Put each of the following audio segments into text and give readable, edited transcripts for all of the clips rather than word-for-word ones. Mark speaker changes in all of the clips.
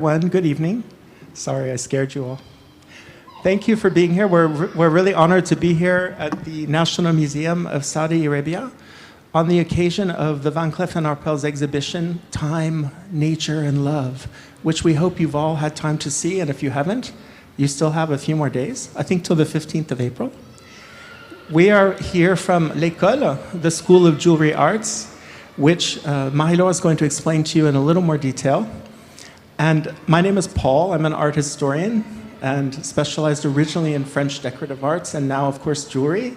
Speaker 1: Good evening. Sorry, I scared you all. Thank you for being here. We're really honored to be here at the National Museum of Saudi Arabia on the occasion of the Van Cleef and Arpels exhibition, Time, Nature, and Love, which we hope you've all had time to see, and if you haven't, you still have a few more days, I think till the 15th of April. We are here from L'École, the School of Jewelry Arts, which Mahilo is going to explain to you in a little more detail. And my name is Paul. I'm an art historian and specialized originally in French decorative arts and now, of course, jewelry.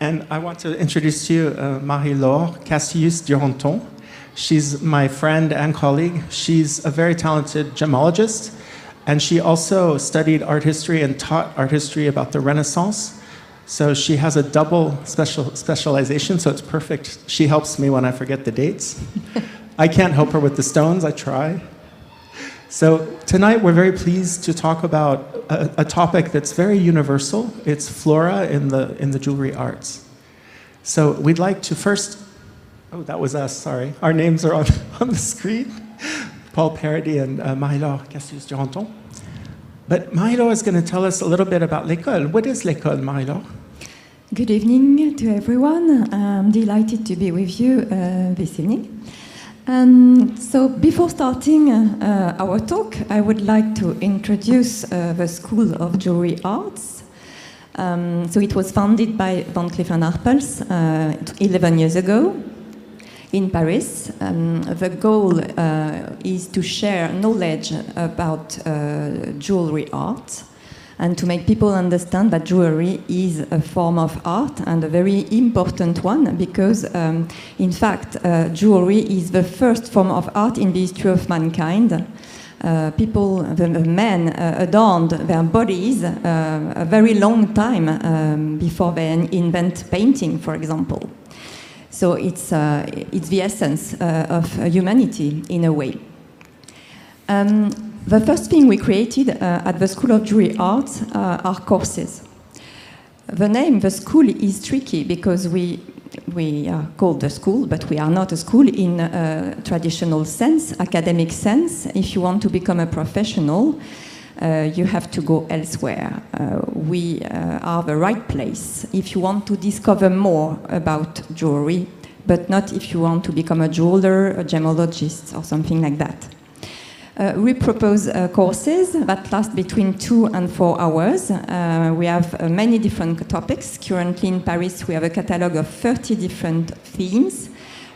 Speaker 1: And I want to introduce to you Marie-Laure Cassius-Duranton. She's my friend and colleague. She's a very talented gemologist, and she also studied art history and taught art history about the Renaissance. So she has a double specialization, so it's perfect. She helps me when I forget the dates. I can't help her with the stones, I try. So tonight we're very pleased to talk about a topic that's very universal. It's Flora in the jewelry arts. So we'd like to first, oh, that was us, sorry. Our names are on the screen. Paul Paradis and Marie-Laure Cassius-Duranton. But Marie-Laure is going to tell us a little bit about L'École. What is L'École, Marie-Laure?
Speaker 2: Good evening to everyone. I'm delighted to be with you this evening. So before starting our talk, I would like to introduce the School of Jewelry Arts. So it was founded by Van Cleef and Arpels 11 years ago in Paris. The goal is to share knowledge about jewelry art and to make people understand that jewelry is a form of art and a very important one because, in fact, jewelry is the first form of art in the history of mankind. The men adorned their bodies a very long time before they invent painting, for example. So it's the essence of humanity in a way. The first thing we created at the School of Jewelry Arts are courses. The name, the school, is tricky because we are called the school, but we are not a school in a traditional sense, academic sense. If you want to become a professional, you have to go elsewhere. We are the right place if you want to discover more about jewelry, but not if you want to become a jeweler, a gemologist, or something like that. We propose courses that last between 2 and 4 hours. We have many different topics. Currently in Paris, we have a catalogue of 30 different themes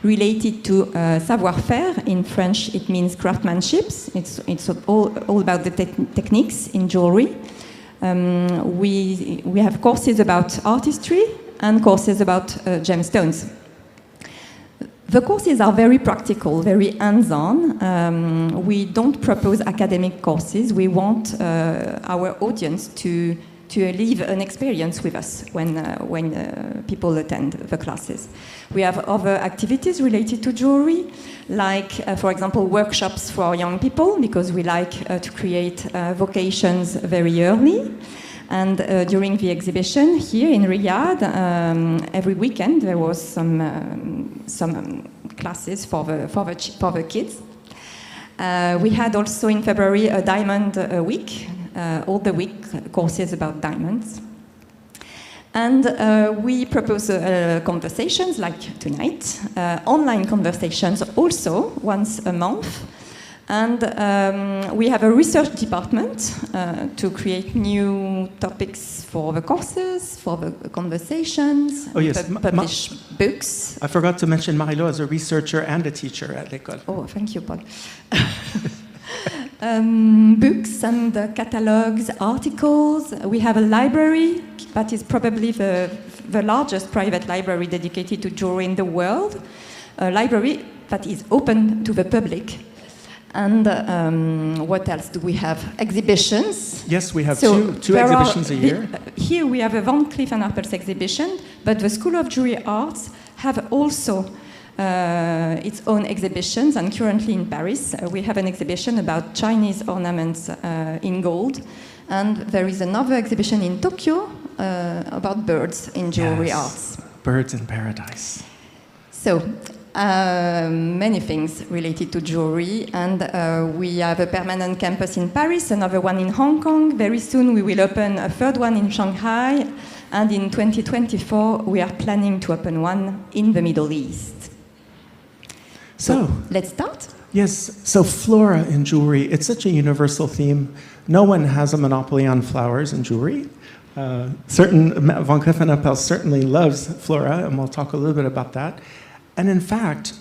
Speaker 2: related to savoir-faire. In French, it means craftsmanship. It's all about the techniques in jewelry. We have courses about art history and courses about gemstones. The courses are very practical, very hands-on. We don't propose academic courses. We want our audience to live an experience with us when people attend the classes. We have other activities related to jewelry, like, for example, workshops for young people, because we like to create vocations very early. And during the exhibition here in Riyadh, every weekend there was some classes for the kids. We had also in February a diamond week, all the week courses about diamonds. And we propose conversations like tonight, online conversations also once a month. And we have a research department to create new topics for the courses, for the conversations,
Speaker 1: oh, yes.
Speaker 2: publish books.
Speaker 1: I forgot to mention Marie-Laure as a researcher and a teacher at L'École.
Speaker 2: Oh, thank you, Paul. Books and catalogues, articles. We have a library that is probably the largest private library dedicated to jewelry in the world. A library that is open to the public. And what else do we have? Exhibitions.
Speaker 1: Yes, we have two exhibitions a year.
Speaker 2: Here we have a Van Cleef and Arpels exhibition, but the School of Jewelry Arts have also its own exhibitions. And currently in Paris, we have an exhibition about Chinese ornaments in gold. And there is another exhibition in Tokyo about birds in jewelry arts.
Speaker 1: Birds in paradise.
Speaker 2: So Many things related to jewelry, and we have a permanent campus in Paris, another one in Hong Kong. Very soon we will open a third one in Shanghai, and in 2024 we are planning to open one in the Middle East. So let's start.
Speaker 1: Yes, so flora in jewelry, it's such a universal theme. No one has a monopoly on flowers in jewelry. Van Cleef & Arpels certainly loves flora, and we'll talk a little bit about that. And in fact,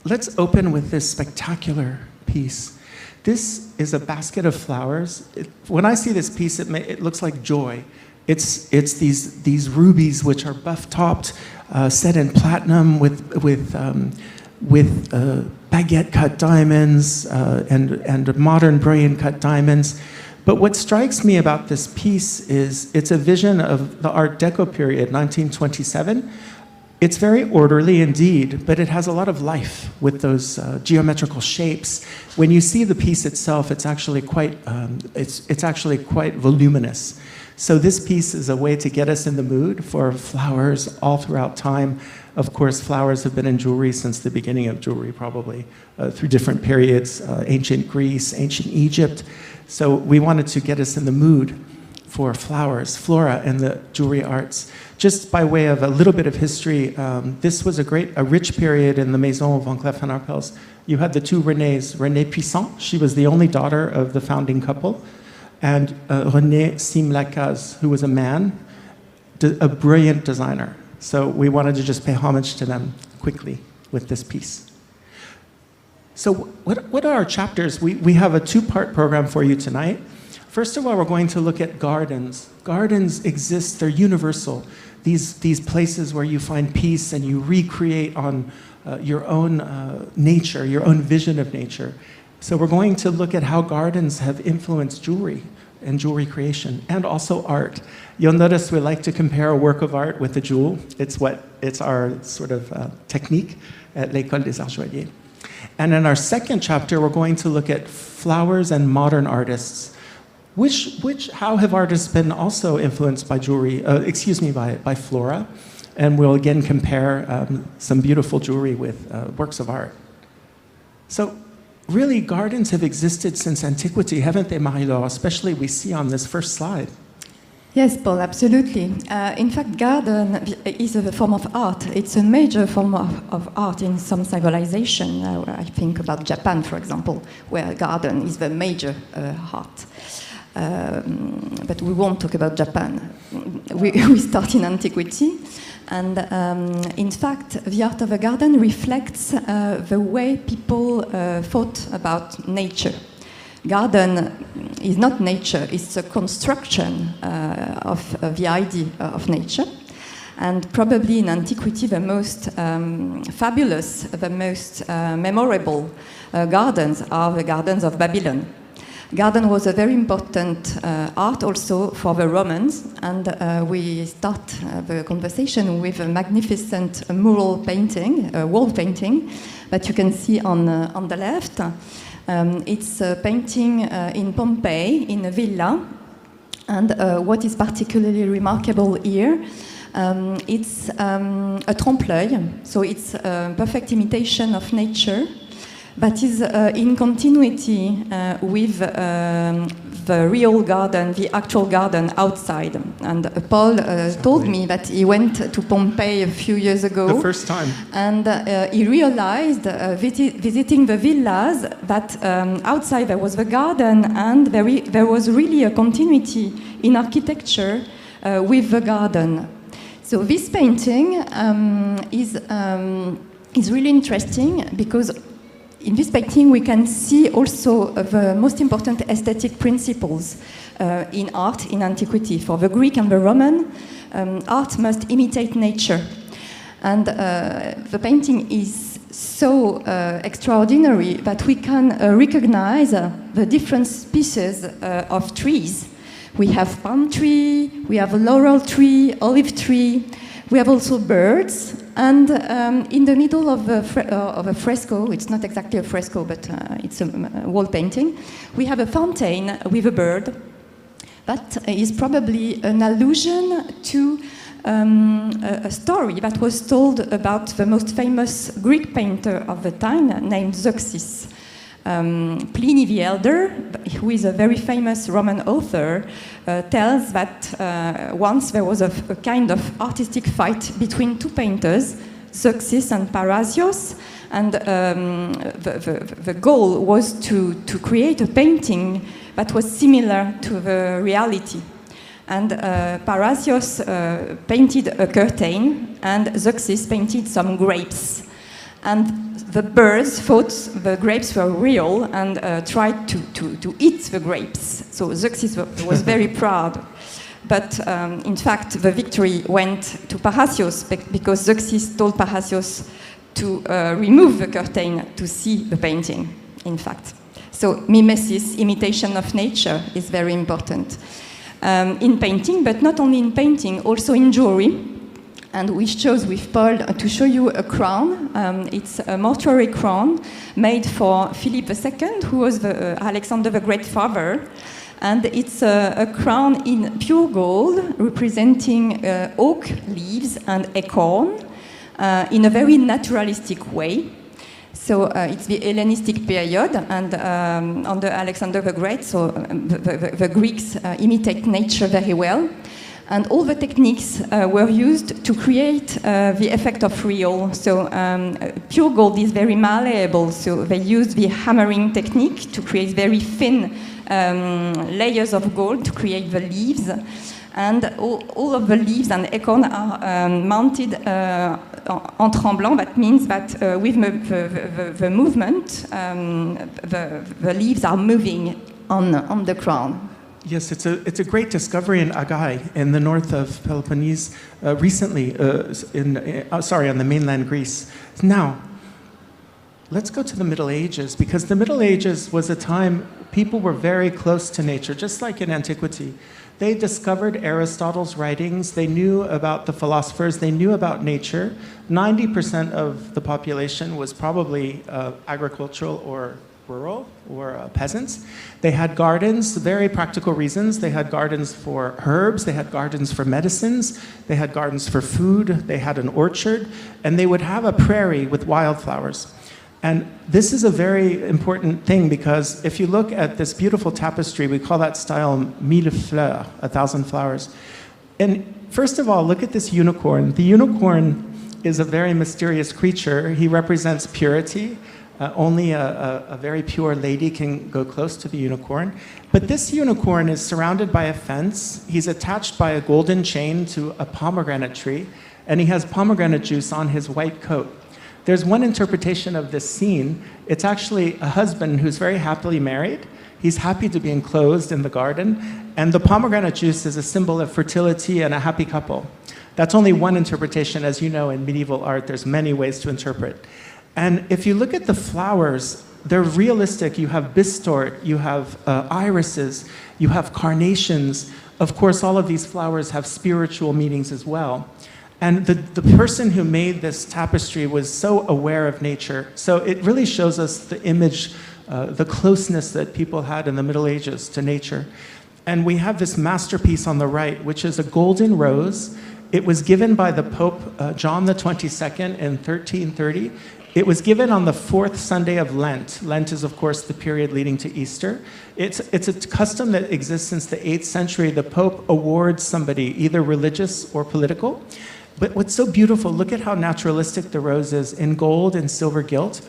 Speaker 1: let's open with this spectacular piece. This is a basket of flowers. When I see this piece, it looks like joy. It's these rubies which are buff-topped, set in platinum with baguette-cut diamonds and modern brilliant-cut diamonds. But what strikes me about this piece is it's a vision of the Art Deco period, 1927. It's very orderly indeed, but it has a lot of life with those geometrical shapes. When you see the piece itself, it's actually quite voluminous. So this piece is a way to get us in the mood for flowers all throughout time. Of course, flowers have been in jewelry since the beginning of jewelry, probably through different periods, ancient Greece, ancient Egypt. So we wanted to get us in the mood for flowers, flora, and the jewelry arts. Just by way of a little bit of history, this was a rich period in the Maison Van Cleef & Arpels. You had the two Renés, Renée Puissant, she was the only daughter of the founding couple, and René Sim-Lacaze, who was a man, a brilliant designer. So we wanted to just pay homage to them quickly with this piece. So what are our chapters? We have a two-part program for you tonight. First of all, we're going to look at gardens. Gardens exist, they're universal. These places where you find peace and you recreate on your own nature, your own vision of nature. So we're going to look at how gardens have influenced jewelry and jewelry creation, and also art. You'll notice we like to compare a work of art with a jewel. It's our sort of technique at l'École des Arts Joailliers. And in our second chapter, we're going to look at flowers and modern artists. How have artists been also influenced by jewelry, by flora? And we'll again compare some beautiful jewelry with works of art. So really, gardens have existed since antiquity, haven't they, Marie-Laure? Especially we see on this first slide.
Speaker 2: Yes, Paul, absolutely. In fact, garden is a form of art. It's a major form of art in some civilization. I think about Japan, for example, where garden is the major art. But we won't talk about Japan. We start in antiquity. And in fact, the art of a garden reflects the way people thought about nature. Garden is not nature, it's a construction of the idea of nature. And probably in antiquity, the most fabulous, the most memorable gardens are the gardens of Babylon. Garden was a very important art also for the Romans, and we start the conversation with a magnificent mural painting, wall painting, that you can see on the left. It's a painting in Pompeii, in a villa, and what is particularly remarkable here, it's a trompe-l'œil, so it's a perfect imitation of nature, that is in continuity with the real garden, the actual garden outside. And Paul told me that he went to Pompeii a few years ago.
Speaker 1: The first time.
Speaker 2: And he realized, visiting the villas, that outside there was the garden, and there was really a continuity in architecture with the garden. So this painting is really interesting because in this painting, we can see also the most important aesthetic principles in art in antiquity. For the Greek and the Roman, art must imitate nature. And the painting is so extraordinary that we can recognize the different species of trees. We have palm tree, we have a laurel tree, olive tree, we have also birds. And in the middle of a fresco, it's not exactly a fresco, but it's a wall painting, we have a fountain with a bird. That is probably an allusion to a story that was told about the most famous Greek painter of the time, named Zeuxis. Pliny the Elder, who is a very famous Roman author, tells that once there was a kind of artistic fight between two painters, Zeuxis and Parrhasius, and the goal was to create a painting that was similar to the reality. And Parrhasius painted a curtain, and Zeuxis painted some grapes. And the birds thought the grapes were real and tried to eat the grapes. So Zeuxis was very proud. But in fact, the victory went to Parrhasius because Zeuxis told Parrhasius to remove the curtain to see the painting, in fact. So mimesis, imitation of nature, is very important in painting, but not only in painting, also in jewelry. And we chose with Paul to show you a crown. It's a mortuary crown made for Philip II, who was Alexander the Great father. And it's a crown in pure gold, representing oak leaves and acorn in a very naturalistic way. So it's the Hellenistic period, and under Alexander the Great, so the Greeks imitate nature very well. And all the techniques were used to create the effect of real. So pure gold is very malleable, so they used the hammering technique to create very thin layers of gold to create the leaves. And all of the leaves and acorn are mounted en tremblant. That means that with the movement, the leaves are moving on the crown.
Speaker 1: Yes, it's a great discovery in Agai, in the north of Peloponnese, recently, on the mainland Greece. Now, let's go to the Middle Ages, because the Middle Ages was a time people were very close to nature, just like in antiquity. They discovered Aristotle's writings, they knew about the philosophers, they knew about nature. 90% of the population was probably agricultural or rural or peasants. They had gardens, very practical reasons. They had gardens for herbs, they had gardens for medicines, they had gardens for food, they had an orchard, and they would have a prairie with wildflowers. And this is a very important thing, because if you look at this beautiful tapestry, we call that style mille fleurs, 1,000 flowers. And first of all, look at this unicorn. The unicorn is a very mysterious creature. He represents purity. Only a very pure lady can go close to the unicorn. But this unicorn is surrounded by a fence. He's attached by a golden chain to a pomegranate tree, and he has pomegranate juice on his white coat. There's one interpretation of this scene. It's actually a husband who's very happily married. He's happy to be enclosed in the garden, and the pomegranate juice is a symbol of fertility and a happy couple. That's only one interpretation. As you know, in medieval art, there's many ways to interpret. And if you look at the flowers, they're realistic. You have bistort, you have irises, you have carnations. Of course, all of these flowers have spiritual meanings as well. And the person who made this tapestry was so aware of nature. So it really shows us the image, the closeness that people had in the Middle Ages to nature. And we have this masterpiece on the right, which is a golden rose. It was given by the Pope John the 22nd in 1330. It was given on the 4th Sunday of Lent. Lent is, of course, the period leading to Easter. It's a custom that exists since the 8th century. The Pope awards somebody, either religious or political. But what's so beautiful, look at how naturalistic the rose is, in gold and silver gilt.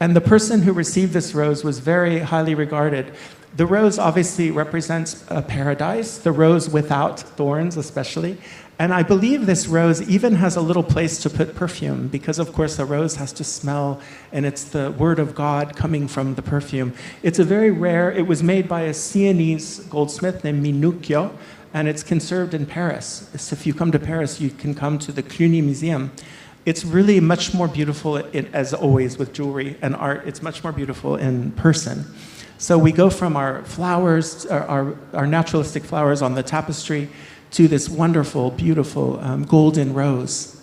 Speaker 1: And the person who received this rose was very highly regarded. The rose obviously represents a paradise, the rose without thorns especially. And I believe this rose even has a little place to put perfume, because of course a rose has to smell, and it's the word of God coming from the perfume. It's a very rare, it was made by a Sienese goldsmith named Minuccio, and it's conserved in Paris. So if you come to Paris, you can come to the Cluny Museum. It's really much more beautiful, as always with jewelry and art, it's much more beautiful in person. So we go from our flowers, our naturalistic flowers on the tapestry, to this wonderful, beautiful golden rose.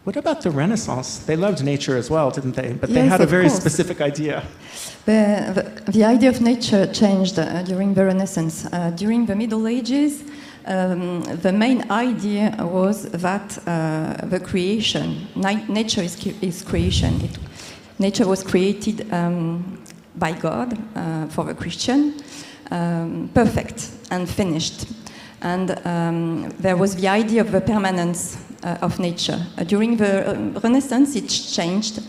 Speaker 1: What about the Renaissance? They loved nature as well, didn't they? But they had a very specific idea.
Speaker 2: The idea of nature changed during the Renaissance. During the Middle Ages, The main idea was that the creation, nature is creation. Nature was created by God for the Christian, perfect and finished. And there was the idea of the permanence of nature. During the Renaissance, it changed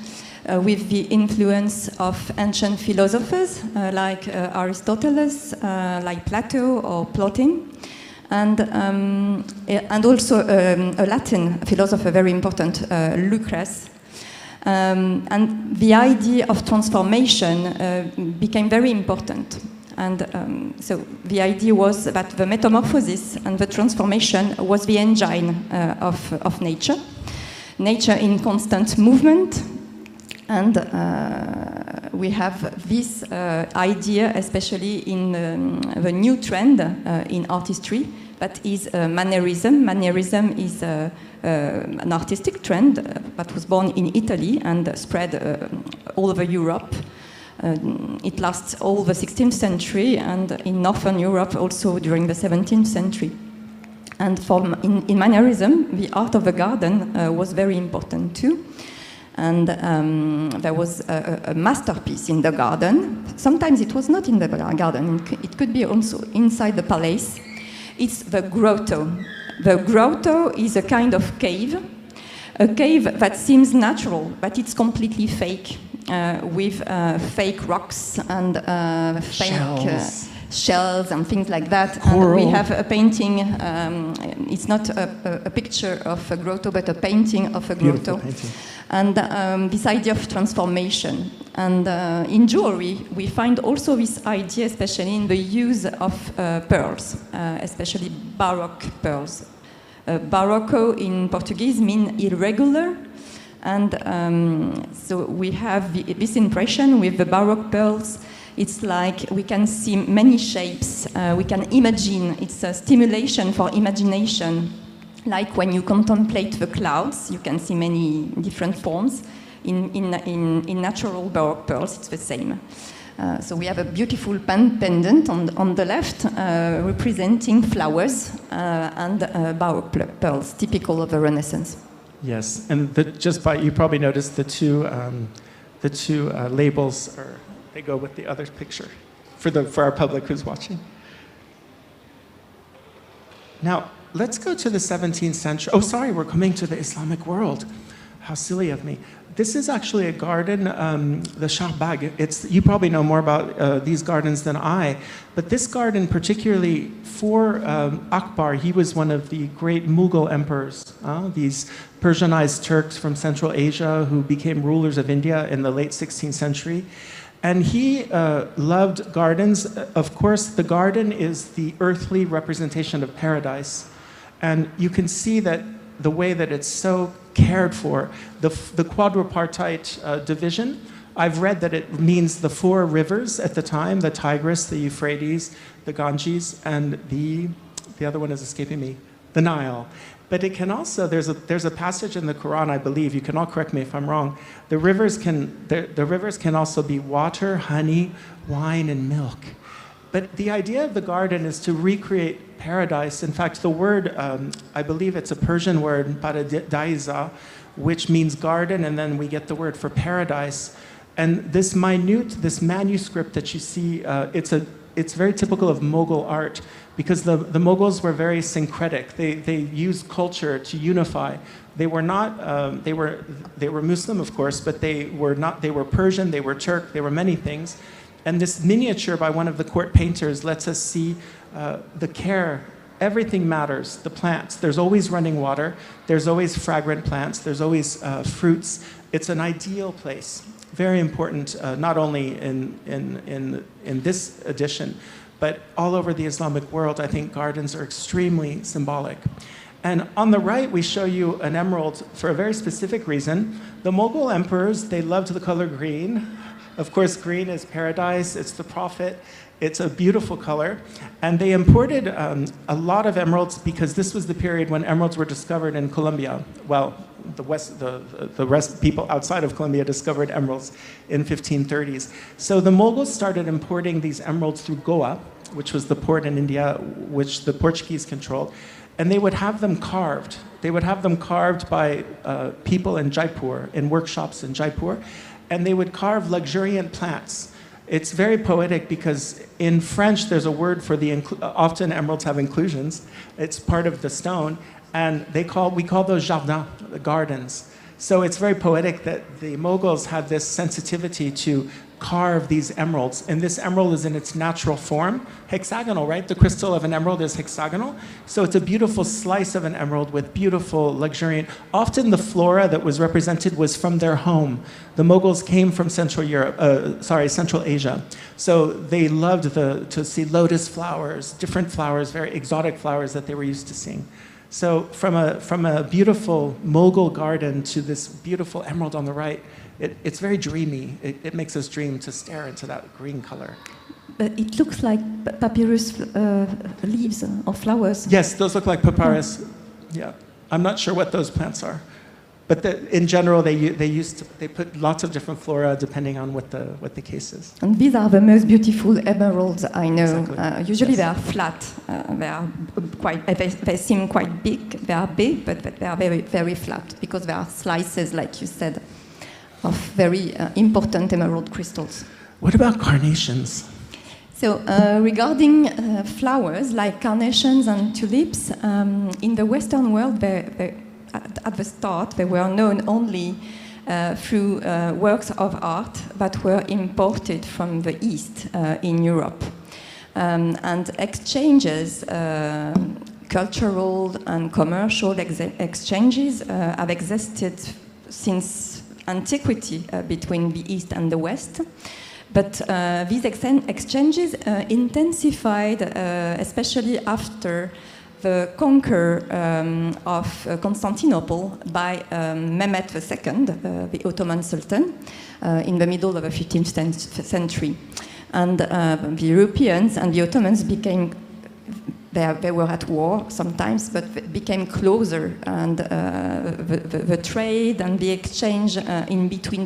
Speaker 2: with the influence of ancient philosophers like Aristotle, like Plato or Plotin. And also a Latin philosopher, very important, Lucrece. And the idea of transformation became very important. And so the idea was that the metamorphosis and the transformation was the engine of nature. Nature in constant movement. And we have this idea, especially in the new trend in artistry, that is mannerism. Mannerism is an artistic trend that was born in Italy and spread all over Europe. It lasts all the 16th century and in Northern Europe also during the 17th century. And in mannerism, the art of the garden was very important too. And there was a masterpiece in the garden. Sometimes it was not in the garden, it could be also inside the palace. It's the grotto. The grotto is a kind of cave, a cave that seems natural, but it's completely fake, with fake rocks and fake shells and things like that.
Speaker 1: Coral.
Speaker 2: And we have a painting, it's not a picture of a grotto, but a painting of a grotto. And this idea of transformation. And in jewelry, we find also this idea, especially in the use of pearls, especially Baroque pearls. Barroco in Portuguese means irregular. And so we have this impression with the Baroque pearls. It's like we can see many shapes, we can imagine. It's a stimulation for imagination. Like when you contemplate the clouds, you can see many different forms. In natural Baroque pearls, it's the same. So we have a beautiful pendant on the left representing flowers and Baroque pearls, typical of the Renaissance.
Speaker 1: Yes, and you probably noticed the two labels they go with the other picture for our public who's watching. Now, let's go to the 17th century. Oh, sorry, we're coming to the Islamic world. How silly of me. This is actually a garden, the Shahbag. You probably know more about these gardens than I, but this garden particularly for Akbar, he was one of the great Mughal emperors, these Persianized Turks from Central Asia who became rulers of India in the late 16th century. And he loved gardens. Of course, the garden is the earthly representation of paradise. And you can see that the way that it's so cared for, the quadripartite division, I've read that it means the four rivers at the time, the Tigris, the Euphrates, the Ganges, and the other one is escaping me, the Nile. But it can also, there's a passage in the Quran, I believe, you can all correct me if I'm wrong, the rivers can also be water, honey, wine, and milk. But the idea of the garden is to recreate paradise. In fact, the word, I believe it's a Persian word, paradaiza, which means garden, and then we get the word for paradise. And this manuscript that you see, it's very typical of Mughal art, because the Mughals were very syncretic. They used culture to unify. They were not, they were Muslim, of course, but they were Persian, they were Turk, they were many things. And this miniature by one of the court painters lets us see the care. Everything matters, the plants. There's always running water. There's always fragrant plants. There's always fruits. It's an ideal place. Very important, not only in this edition, but all over the Islamic world. I think gardens are extremely symbolic. And on the right, we show you an emerald for a very specific reason. The Mughal emperors, they loved the color green. Of course, green is paradise, it's the prophet, it's a beautiful color. And they imported a lot of emeralds because this was the period when emeralds were discovered in Colombia. Well, the rest people outside of Colombia discovered emeralds in 1530s. So the Mughals started importing these emeralds through Goa, which was the port in India, which the Portuguese controlled. And they would have them carved. They would have them carved by people in Jaipur, in workshops in Jaipur. And they would carve luxuriant plants. It's very poetic because in French, there's a word for often emeralds have inclusions. It's part of the stone. And we call those jardins, the gardens. So it's very poetic that the Mughals had this sensitivity to carve these emeralds. And this emerald is in its natural form, hexagonal, right? The crystal of an emerald is hexagonal. So it's a beautiful slice of an emerald with beautiful, luxuriant. Often the flora that was represented was from their home. The Mughals came from Central Asia. So they loved to see lotus flowers, different flowers, very exotic flowers that they were used to seeing. So from a beautiful Mughal garden to this beautiful emerald on the right, it's very dreamy. It makes us dream to stare into that green color.
Speaker 2: But it looks like papyrus leaves or flowers.
Speaker 1: Yes, those look like papyrus. Yeah, I'm not sure what those plants are, but in general they put lots of different flora depending on what the case is.
Speaker 2: And these are the most beautiful emeralds I know.
Speaker 1: Exactly.
Speaker 2: Usually
Speaker 1: Yes.
Speaker 2: they are flat. They are they seem quite big. They are big, but they are very very flat because they are slices, like you said, of very important emerald crystals.
Speaker 1: What about carnations?
Speaker 2: So regarding flowers like carnations and tulips, in the Western world, at the start, they were known only through works of art that were imported from the East in Europe. And exchanges, cultural and commercial exchanges have existed since antiquity between the East and the West. But these exchanges intensified, especially after the conquer of Constantinople by Mehmet II, the Ottoman Sultan, in the middle of the 15th century. And the Europeans and the Ottomans became, they were at war sometimes, but became closer. And the trade and the exchange in between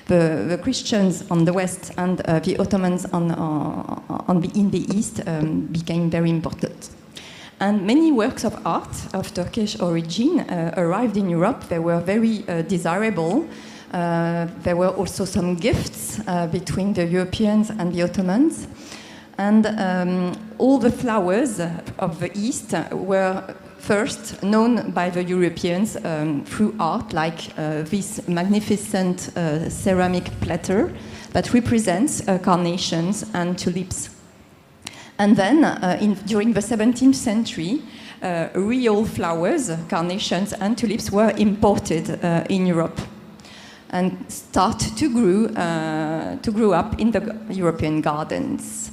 Speaker 2: the Christians on the west and the Ottomans in the east became very important. And many works of art of Turkish origin arrived in Europe. They were very desirable. There were also some gifts between the Europeans and the Ottomans. And all the flowers of the East were first known by the Europeans through art, like this magnificent ceramic platter that represents carnations and tulips. And then, during the 17th century, real flowers, carnations and tulips, were imported in Europe and start to grow up in the European gardens.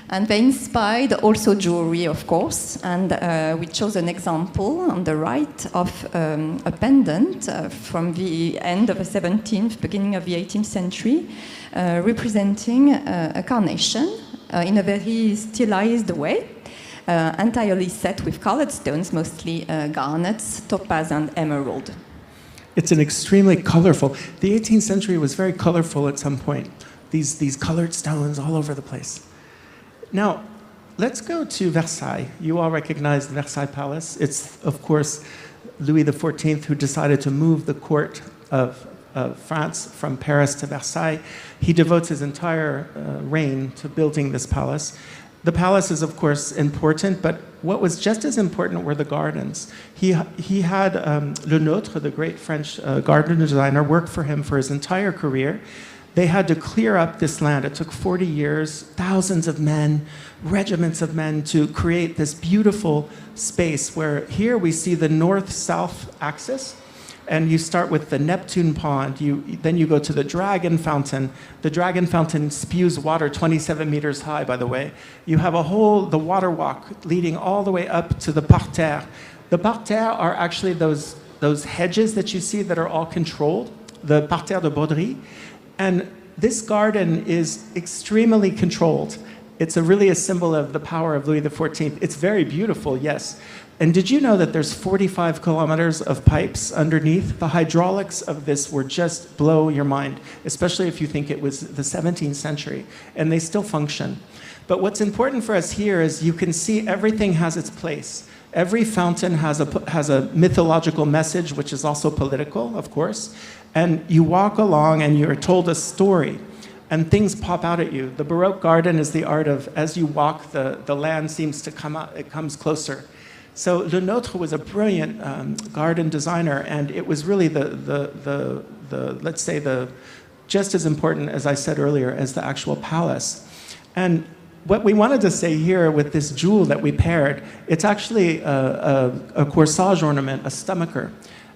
Speaker 2: And they inspired also jewelry, of course, and we chose an example on the right of a pendant from the end of the 17th, beginning of the 18th century, representing a carnation in a very stylized way, entirely set with colored stones, mostly garnets, topaz, and emerald.
Speaker 1: It's an extremely colorful. The 18th century was very colorful at some point. These colored stones all over the place. Now, let's go to Versailles. You all recognize the Versailles Palace. It's, of course, Louis XIV who decided to move the court of France from Paris to Versailles. He devotes his entire reign to building this palace. The palace is, of course, important, but what was just as important were the gardens. He had Le Nôtre, the great French garden designer, work for him for his entire career. They had to clear up this land. It took 40 years, thousands of men, regiments of men to create this beautiful space where here we see the north-south axis, and you start with the Neptune Pond, then you go to the Dragon Fountain. The Dragon Fountain spews water 27 meters high, by the way. You have the water walk leading all the way up to the parterre. The parterre are actually those hedges that you see that are all controlled, the parterre de Broderie. And this garden is extremely controlled. It's really a symbol of the power of Louis XIV. It's very beautiful, yes. And did you know that there's 45 kilometers of pipes underneath? The hydraulics of this were just blow your mind, especially if you think it was the 17th century, and they still function. But what's important for us here is you can see everything has its place. Every fountain has a mythological message, which is also political, of course. And you walk along and you're told a story, and things pop out at you. The Baroque garden is the art of, as you walk, the land seems to come out, it comes closer. So Le Nôtre was a brilliant garden designer, and it was really let's say, just as important, as I said earlier, as the actual palace. And what we wanted to say here with this jewel that we paired, it's actually a corsage ornament, a stomacher.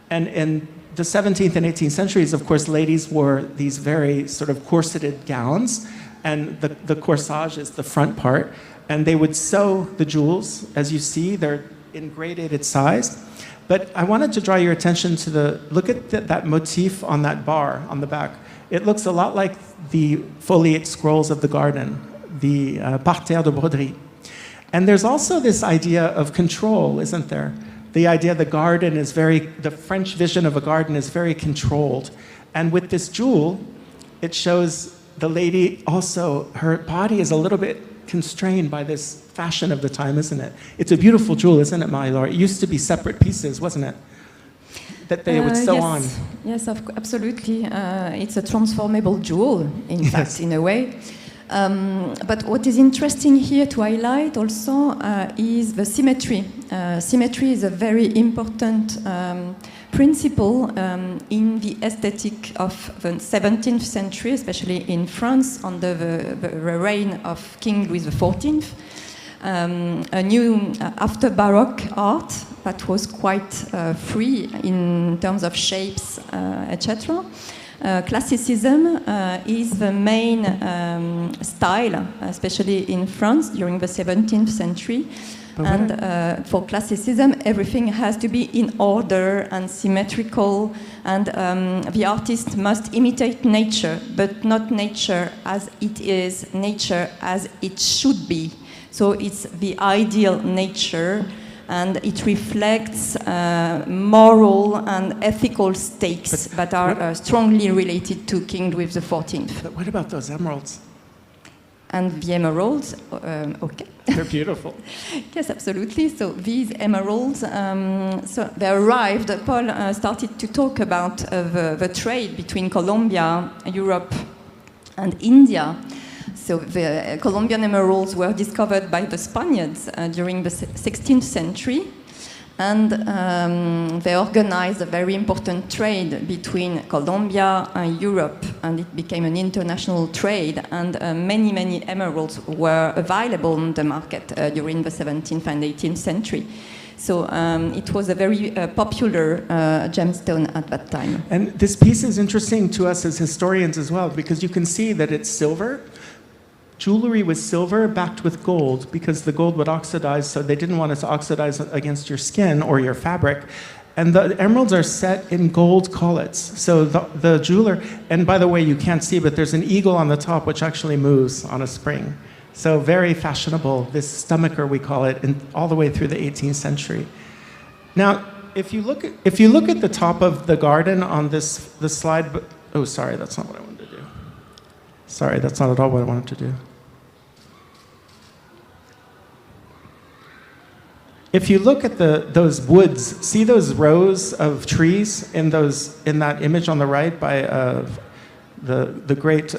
Speaker 1: And in the 17th and 18th centuries, of course, ladies wore these very sort of corseted gowns, and the corsage is the front part, and they would sew the jewels. As you see, they're in gradated size. But I wanted to draw your attention to look at that motif on that bar on the back. It looks a lot like the foliate scrolls of the garden, the parterre de broderie. And there's also this idea of control, isn't there? The idea the French vision of a garden is very controlled. And with this jewel, it shows the lady also, her body is a little bit constrained by this fashion of the time, isn't it? It's a beautiful jewel, isn't it, Marie-Laure? It used to be separate pieces, wasn't it? That they would sew on.
Speaker 2: Yes, absolutely. It's a transformable jewel, in fact, in a way. But what is interesting here to highlight also is the symmetry. Symmetry is a very important principle in the aesthetic of the 17th century, especially in France, under the reign of King Louis XIV. A new after Baroque art that was quite free in terms of shapes, etc. Classicism is the main style, especially in France during the 17th century. And for classicism, everything has to be in order and symmetrical, and the artist must imitate nature, but not nature as it is, nature as it should be. So it's the ideal nature, and it reflects moral and ethical stakes that are strongly related to King Louis XIV.
Speaker 1: But what about those emeralds?
Speaker 2: And the emeralds, okay.
Speaker 1: They're beautiful.
Speaker 2: Yes, absolutely. So these emeralds, so they arrived, Paul started to talk about the trade between Colombia, Europe, and India. So the Colombian emeralds were discovered by the Spaniards during the 16th century, and they organized a very important trade between Colombia and Europe, and it became an international trade, and many emeralds were available on the market during the 17th and 18th century. So it was a very popular gemstone at that time.
Speaker 1: And this piece is interesting to us as historians as well, because you can see that it's silver. Jewelry was silver backed with gold because the gold would oxidize, so they didn't want it to oxidize against your skin or your fabric. And the emeralds are set in gold collets. So the jeweler, and by the way, you can't see, but there's an eagle on the top which actually moves on a spring. So very fashionable, this stomacher we call it, all the way through the 18th century. Now, if you look at the top of the garden on this slide, oh, sorry, that's not what I wanted to do. Sorry, that's not at all what I wanted to do. If you look at those woods, see those rows of trees in that image on the right by the great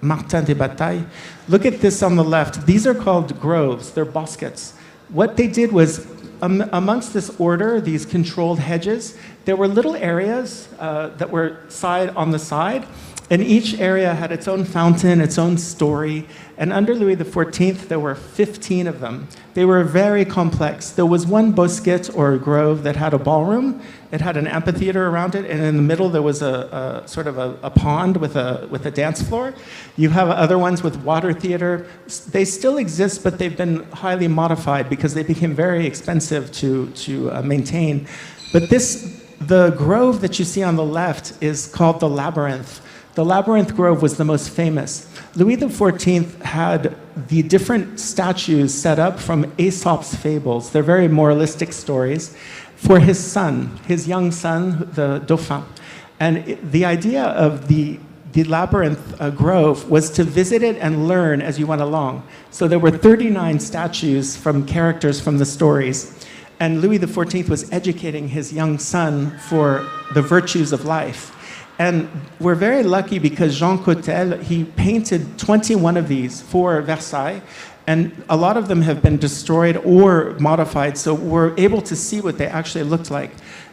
Speaker 1: Martin de Bataille? Look at this on the left. These are called groves. They're bosquets. What they did was, amongst this order, these controlled hedges, there were little areas that were on the side, and each area had its own fountain, its own story. And under Louis XIV, there were 15 of them. They were very complex. There was one bosquet or grove that had a ballroom. It had an amphitheater around it, and in the middle there was a sort of a pond with a dance floor. You have other ones with water theater. They still exist, but they've been highly modified because they became very expensive to maintain. But the grove that you see on the left is called the Labyrinth. The Labyrinth Grove was the most famous. Louis XIV had the different statues set up from Aesop's fables. They're very moralistic stories for his son, his young son, the Dauphin. And the idea of the Labyrinth Grove was to visit it and learn as you went along. So there were 39 statues from characters from the stories. And Louis XIV was educating his young son for the virtues of life. And we're very lucky because Jean Cotel, he painted 21 of these for Versailles, and a lot of them have been destroyed or modified, so we're able to see what they actually looked like.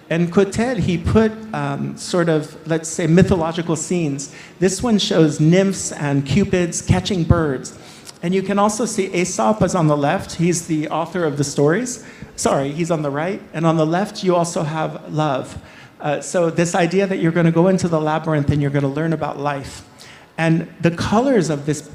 Speaker 1: And Cotel, he put sort of, let's say, mythological scenes. This one shows nymphs and cupids catching birds. And you can also see Aesop is on the left. He's the author of the stories. Sorry, he's on the right. And on the left, you also have love. So this idea that you're going to go into the labyrinth and you're going to learn about life. And the colors of this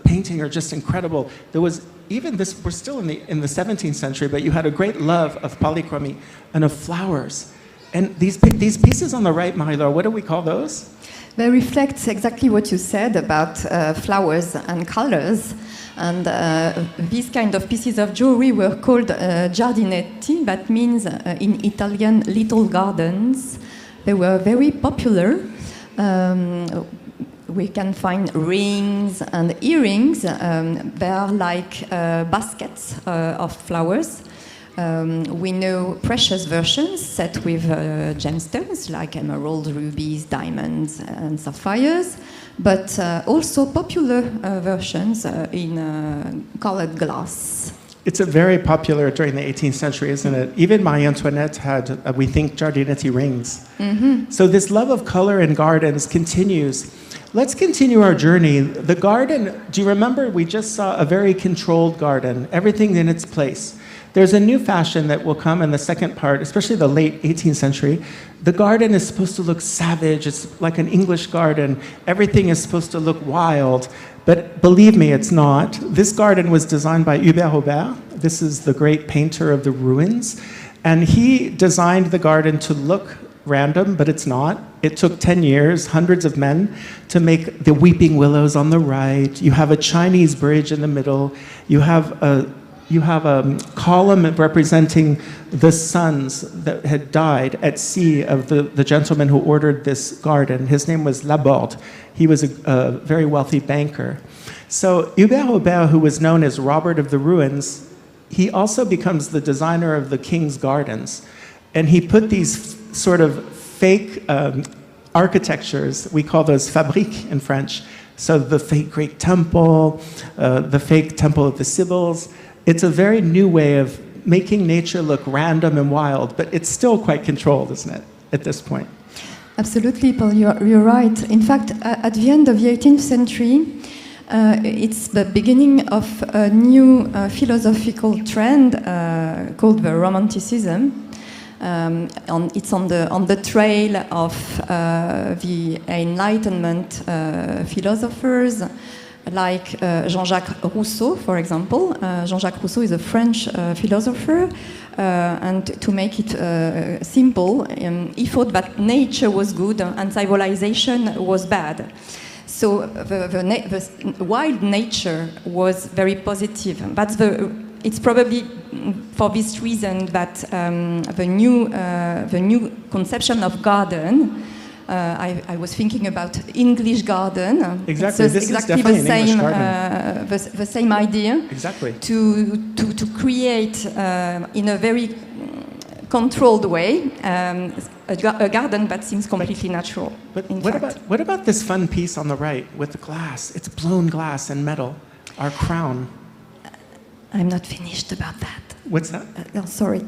Speaker 1: painting are just incredible. There was even this, we're still in the 17th century, but you had a great love of polychromy and of flowers. And these pieces on the right, Marie-Laure, what do we call those?
Speaker 2: They reflect exactly what you said about flowers and colors. And these kind of pieces of jewelry were called giardinetti, that means in Italian little gardens. They were very popular. We can find rings and earrings. They are like baskets of flowers. We know precious versions set with gemstones like emeralds, rubies, diamonds, and sapphires, but also popular versions in colored glass.
Speaker 1: It's a very popular during the 18th century, isn't it? Even Marie Antoinette had, we think, giardinetti rings. Mm-hmm. So this love of color in gardens continues. Let's continue our journey. The garden, do you remember we just saw a very controlled garden, everything in its place. There's a new fashion that will come in the second part, especially the late 18th century. The garden is supposed to look savage. It's like an English garden. Everything is supposed to look wild. But believe me, it's not. This garden was designed by Hubert Robert. This is the great painter of the ruins. And he designed the garden to look random, but it's not. It took 10 years, hundreds of men, to make the weeping willows on the right. You have a Chinese bridge in the middle. You have a column representing the sons that had died at sea of the gentleman who ordered this garden. His name was Laborde. He was a very wealthy banker. So Hubert Robert, who was known as Robert of the Ruins, he also becomes the designer of the king's gardens. And he put these sort of fake architectures, we call those fabriques in French. So the fake great temple, the fake temple of the Sibyls. It's a very new way of making nature look random and wild, but it's still quite controlled, isn't it, at this point?
Speaker 2: Absolutely, Paul, you're right. In fact, at the end of the 18th century, it's the beginning of a new philosophical trend called the Romanticism. It's on the trail of the Enlightenment philosophers, like Jean-Jacques Rousseau, for example. Jean-Jacques Rousseau is a French philosopher, and to make it simple, he thought that nature was good and civilization was bad. So the wild nature was very positive. It's probably for this reason that the new conception of garden. I was thinking about English garden.
Speaker 1: Exactly,
Speaker 2: it's
Speaker 1: this
Speaker 2: exactly
Speaker 1: is definitely an English garden.
Speaker 2: The same idea.
Speaker 1: Exactly.
Speaker 2: To create in a very controlled way a garden that seems completely natural.
Speaker 1: But what about this fun piece on the right with the glass? It's blown glass and metal. Our crown.
Speaker 2: I'm not finished about that.
Speaker 1: What's that?
Speaker 2: Oh, sorry.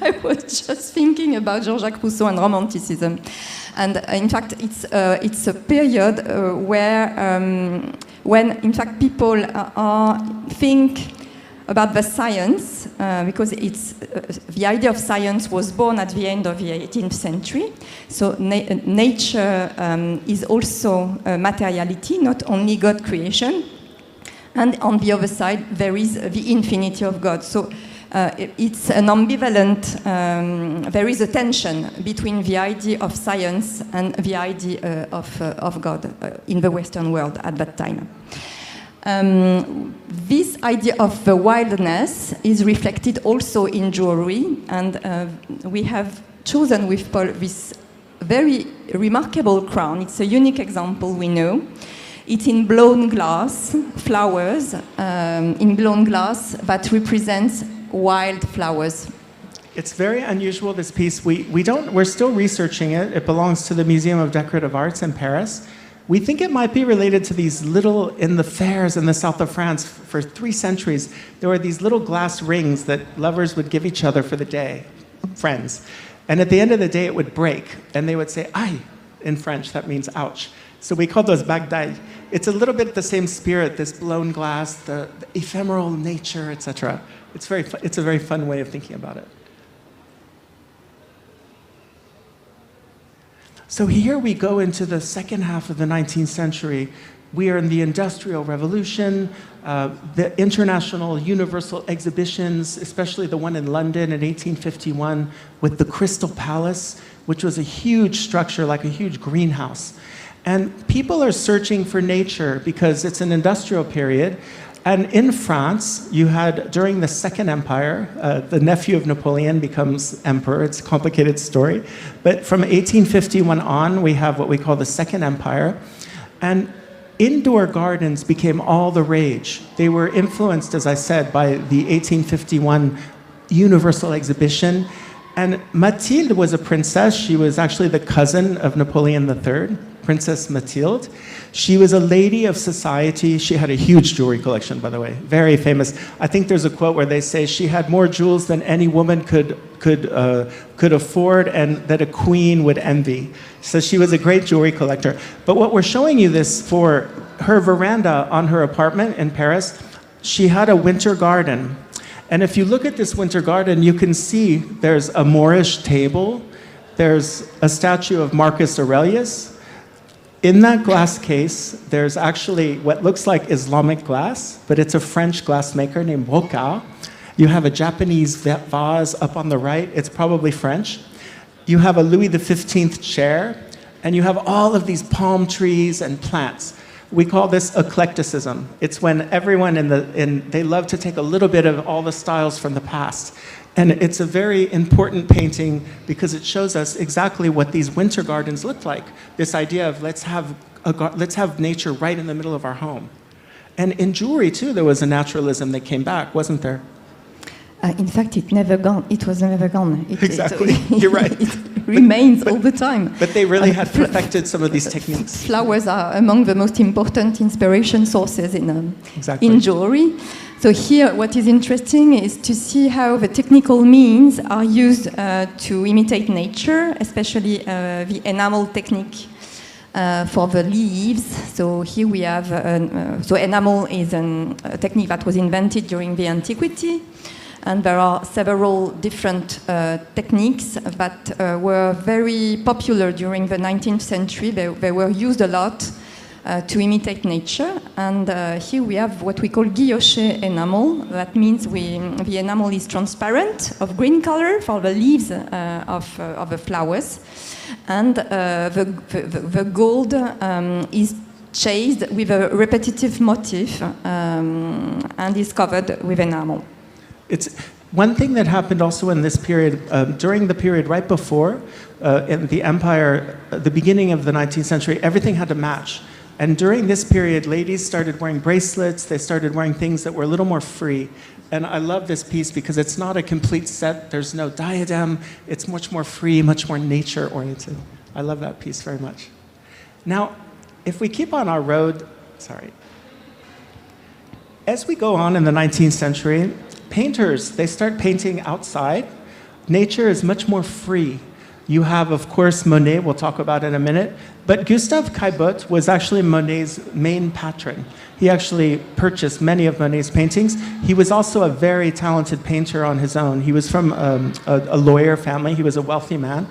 Speaker 2: I was just thinking about Jean-Jacques Rousseau and Romanticism. And in fact, it's a period when, in fact, people think about the science, because the idea of science was born at the end of the 18th century. So nature is also materiality, not only God creation. And on the other side, there is the infinity of God. So it's an ambivalent, there is a tension between the idea of science and the idea of God in the Western world at that time. This idea of the wildness is reflected also in jewelry, and we have chosen with Paul this very remarkable crown. It's a unique example, we know. It's in blown glass, flowers in blown glass that represents wild flowers.
Speaker 1: It's very unusual, this piece. We're still researching it. It belongs to the Museum of Decorative Arts in Paris. We think it might be related to these little, in the fairs in the south of France, for 3 centuries, there were these little glass rings that lovers would give each other for the day, friends. And at the end of the day, it would break, and they would say, aïe, in French, that means ouch. So we call those bagdailles. It's a little bit the same spirit, this blown glass, the ephemeral nature, etc. It's a very fun way of thinking about it. So here we go into the second half of the 19th century. We are in the Industrial Revolution, the international universal exhibitions, especially the one in London in 1851 with the Crystal Palace, which was a huge structure, like a huge greenhouse. And people are searching for nature because it's an industrial period. And in France, you had, during the Second Empire, the nephew of Napoleon becomes emperor. It's a complicated story. But from 1851 on, we have what we call the Second Empire. And indoor gardens became all the rage. They were influenced, as I said, by the 1851 Universal Exhibition. And Mathilde was a princess. She was actually the cousin of Napoleon III, Princess Mathilde. She was a lady of society. She had a huge jewelry collection, by the way, very famous. I think there's a quote where they say she had more jewels than any woman could afford and that a queen would envy. So she was a great jewelry collector. But what we're showing you this for, her veranda on her apartment in Paris, she had a winter garden. And if you look at this winter garden, you can see there's a Moorish table, there's a statue of Marcus Aurelius. In that glass case, there's actually what looks like Islamic glass, but it's a French glassmaker named Rocard. You have a Japanese vase up on the right, it's probably French. You have a Louis XV chair, and you have all of these palm trees and plants. We call this eclecticism. It's when everyone they love to take a little bit of all the styles from the past. And it's a very important painting because it shows us exactly what these winter gardens look like. This idea of let's have nature right in the middle of our home. And in jewelry too, there was a naturalism that came back, wasn't there?
Speaker 2: In fact, it was never gone.
Speaker 1: Exactly, you're right.
Speaker 2: It remains all the time.
Speaker 1: But they really had perfected some of these techniques.
Speaker 2: Flowers are among the most important inspiration sources in jewelry. So here, what is interesting is to see how the technical means are used to imitate nature, especially the enamel technique for the leaves. So here we have, so enamel is a technique that was invented during the antiquity. And there are several different techniques that were very popular during the 19th century. They were used a lot to imitate nature. And here we have what we call guilloché enamel. That means the enamel is transparent, of green color for the leaves of the flowers. And the gold is chased with a repetitive motif and is covered with enamel.
Speaker 1: It's one thing that happened also in this period, during the period right before, in the empire, the beginning of the 19th century, everything had to match. And during this period, ladies started wearing bracelets, they started wearing things that were a little more free. And I love this piece because it's not a complete set, there's no diadem, it's much more free, much more nature-oriented. I love that piece very much. Now, if we keep on our road, as we go on in the 19th century, painters, they start painting outside. Nature is much more free. You have, of course, Monet, we'll talk about in a minute, but Gustave Caillebotte was actually Monet's main patron. He actually purchased many of Monet's paintings. He was also a very talented painter on his own. He was from a lawyer family, he was a wealthy man,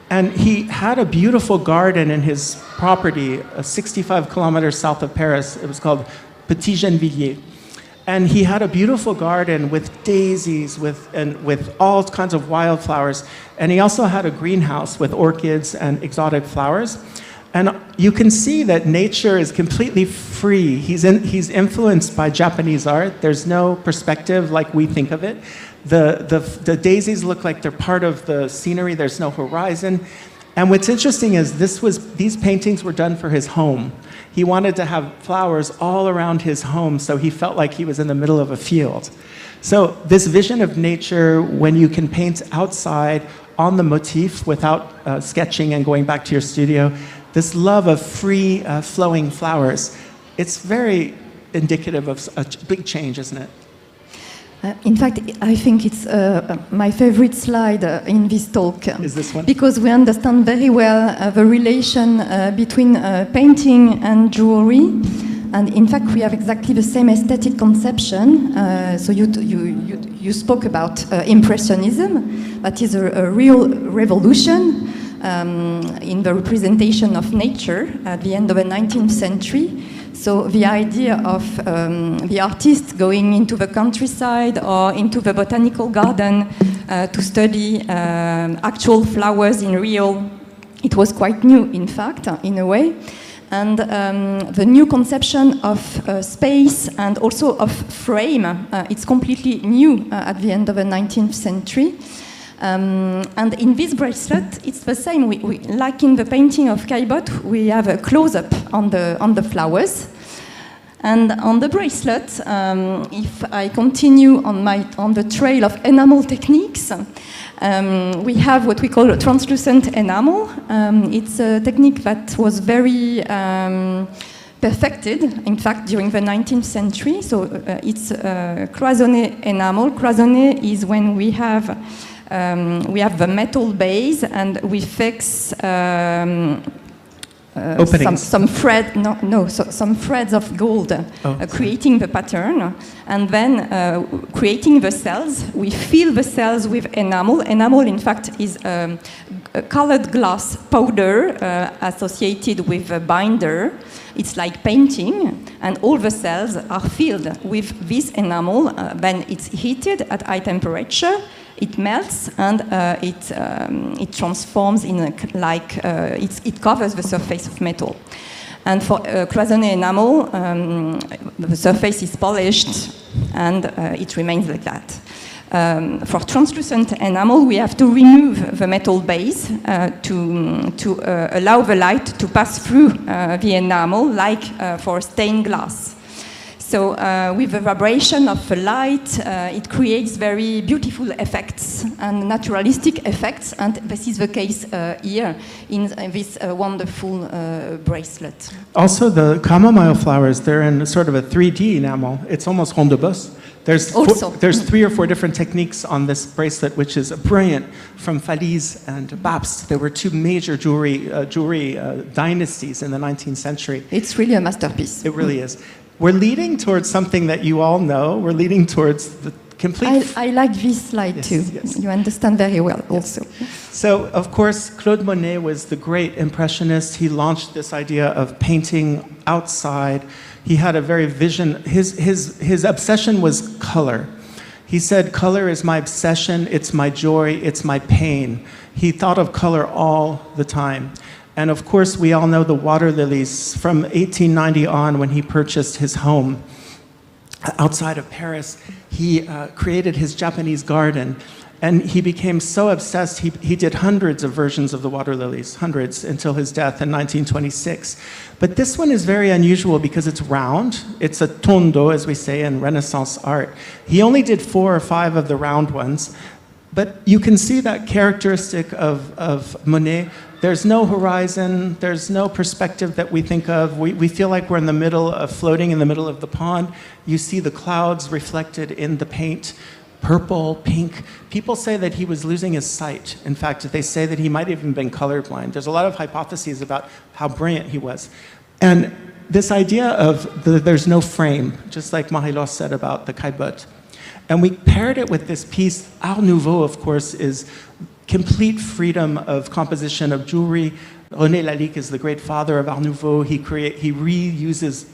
Speaker 1: and he had a beautiful garden in his property, 65 kilometers south of Paris. It was called Petit Gennevilliers. And he had a beautiful garden with daisies, with all kinds of wildflowers. And he also had a greenhouse with orchids and exotic flowers. And you can see that nature is completely free. He's influenced by Japanese art. There's no perspective like we think of it. The daisies look like they're part of the scenery. There's no horizon. And what's interesting is these paintings were done for his home. He wanted to have flowers all around his home, so he felt like he was in the middle of a field. So this vision of nature, when you can paint outside on the motif without sketching and going back to your studio, this love of free flowing flowers, it's very indicative of a big change, isn't it?
Speaker 2: In fact, I think it's my favorite slide in this talk.
Speaker 1: Is this one?
Speaker 2: Because we understand very well the relation between painting and jewelry. And in fact, we have exactly the same aesthetic conception. So you spoke about Impressionism. That is a real revolution in the representation of nature at the end of the 19th century. So the idea of the artist going into the countryside or into the botanical garden to study actual flowers in real, it was quite new, in fact, in a way. And the new conception of space and also of frame, it's completely new at the end of the 19th century. And in this bracelet, it's the same. We like in the painting of Caillebotte, we have a close-up on the flowers. And on the bracelet, if I continue on the trail of enamel techniques, we have what we call a translucent enamel. It's a technique that was very perfected, in fact, during the 19th century. So it's cloisonné enamel. Cloisonné is when we have the metal base and we fix some threads of gold, creating the pattern, and then creating the cells. We fill the cells with enamel. Enamel, in fact, is a colored glass powder associated with a binder. It's like painting, and all the cells are filled with this enamel. Then it's heated at high temperature. It melts and it transforms in it covers the surface of metal. And for cloisonné enamel, the surface is polished and it remains like that. For translucent enamel, we have to remove the metal base to allow the light to pass through the enamel, like for stained glass. So with the vibration of the light, it creates very beautiful effects and naturalistic effects, and this is the case here in this wonderful bracelet.
Speaker 1: Also, the chamomile flowers, they're in sort of a 3D enamel. It's almost ronde-bosse. There's 3 or 4 different techniques on this bracelet, which is brilliant, from Falize and Babst. There were 2 major jewelry dynasties in the 19th century.
Speaker 2: It's really a masterpiece.
Speaker 1: It really is. We're leading towards something that you all know. We're leading towards the complete...
Speaker 2: I like this slide too.
Speaker 1: Yes.
Speaker 2: You understand very well also.
Speaker 1: So, of course, Claude Monet was the great impressionist. He launched this idea of painting outside. He had a very vision. His obsession was color. He said, color is my obsession, it's my joy, it's my pain. He thought of color all the time. And of course, we all know the water lilies from 1890 on, when he purchased his home outside of Paris. He created his Japanese garden, and he became so obsessed, he did hundreds of versions of the water lilies, hundreds, until his death in 1926. But this one is very unusual because it's round. It's a tondo, as we say in Renaissance art. He only did 4 or 5 of the round ones, but you can see that characteristic of Monet. There's no horizon, there's no perspective that we think of. We feel like we're in the middle of floating in the middle of the pond. You see the clouds reflected in the paint, purple, pink. People say that he was losing his sight. In fact, they say that he might have even been colorblind. There's a lot of hypotheses about how brilliant he was. And this idea of there's no frame, just like Marie-Laure said about the Caillebotte. And we paired it with this piece. Art Nouveau, of course, is complete freedom of composition of jewelry. René Lalique is the great father of Art Nouveau. He reuses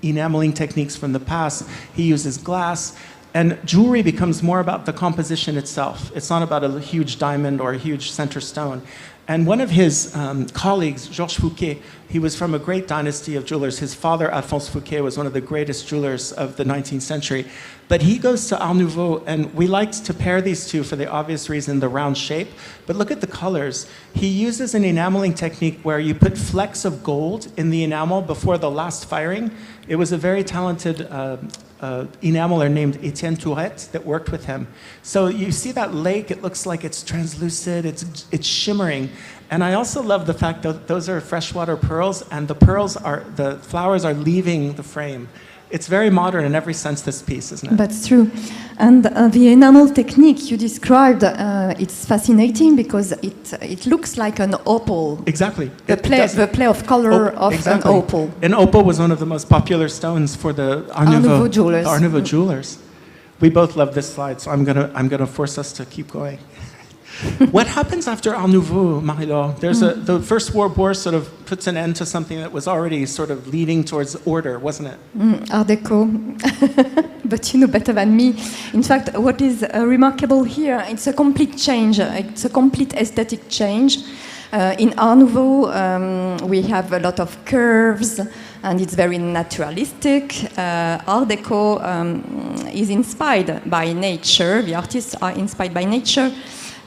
Speaker 1: enameling techniques from the past. He uses glass. And jewelry becomes more about the composition itself. It's not about a huge diamond or a huge center stone. And one of his colleagues, Georges Fouquet, he was from a great dynasty of jewelers. His father, Alphonse Fouquet, was one of the greatest jewelers of the 19th century. But he goes to Art Nouveau, and we liked to pair these two for the obvious reason, the round shape. But look at the colors. He uses an enameling technique where you put flecks of gold in the enamel before the last firing. It was a very talented enameler named Etienne Tourette that worked with him. So you see that lake, it looks like it's translucid, it's shimmering. And I also love the fact that those are freshwater pearls, and the flowers are leaving the frame. It's very modern in every sense, this piece, isn't it?
Speaker 2: That's true. And the enamel technique you described, it's fascinating because it looks like an opal.
Speaker 1: Exactly.
Speaker 2: The play of color of exactly. An opal.
Speaker 1: An opal was one of the most popular stones for the Art Nouveau jewelers. Art Nouveau jewelers. We both love this slide, so I'm gonna force us to keep going. What happens after Art Nouveau, Marie-Laure? The First World War sort of puts an end to something that was already sort of leading towards order, wasn't it?
Speaker 2: Art Deco. But you know better than me. In fact, what is remarkable here, it's a complete change. It's a complete aesthetic change. In Art Nouveau, we have a lot of curves, and it's very naturalistic. Art Deco is inspired by nature. The artists are inspired by nature.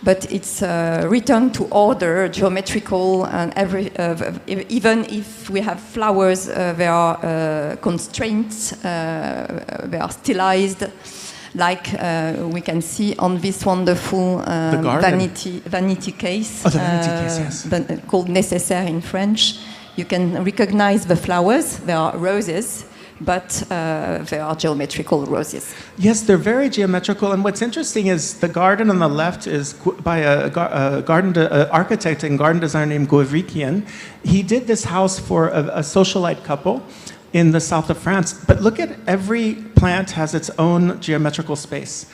Speaker 2: But it's return to order, geometrical, and even if we have flowers, there are constraints, they are stylized, like we can see on this wonderful vanity case,
Speaker 1: oh, the vanity case, yes.
Speaker 2: Called nécessaire in French. You can recognize the flowers, they are roses, but they are geometrical roses.
Speaker 1: Yes, they're very geometrical, and what's interesting is the garden on the left is by a architect and garden designer named Gouvrikyan. He did this house for a socialite couple in the south of France, but look at every plant has its own geometrical space.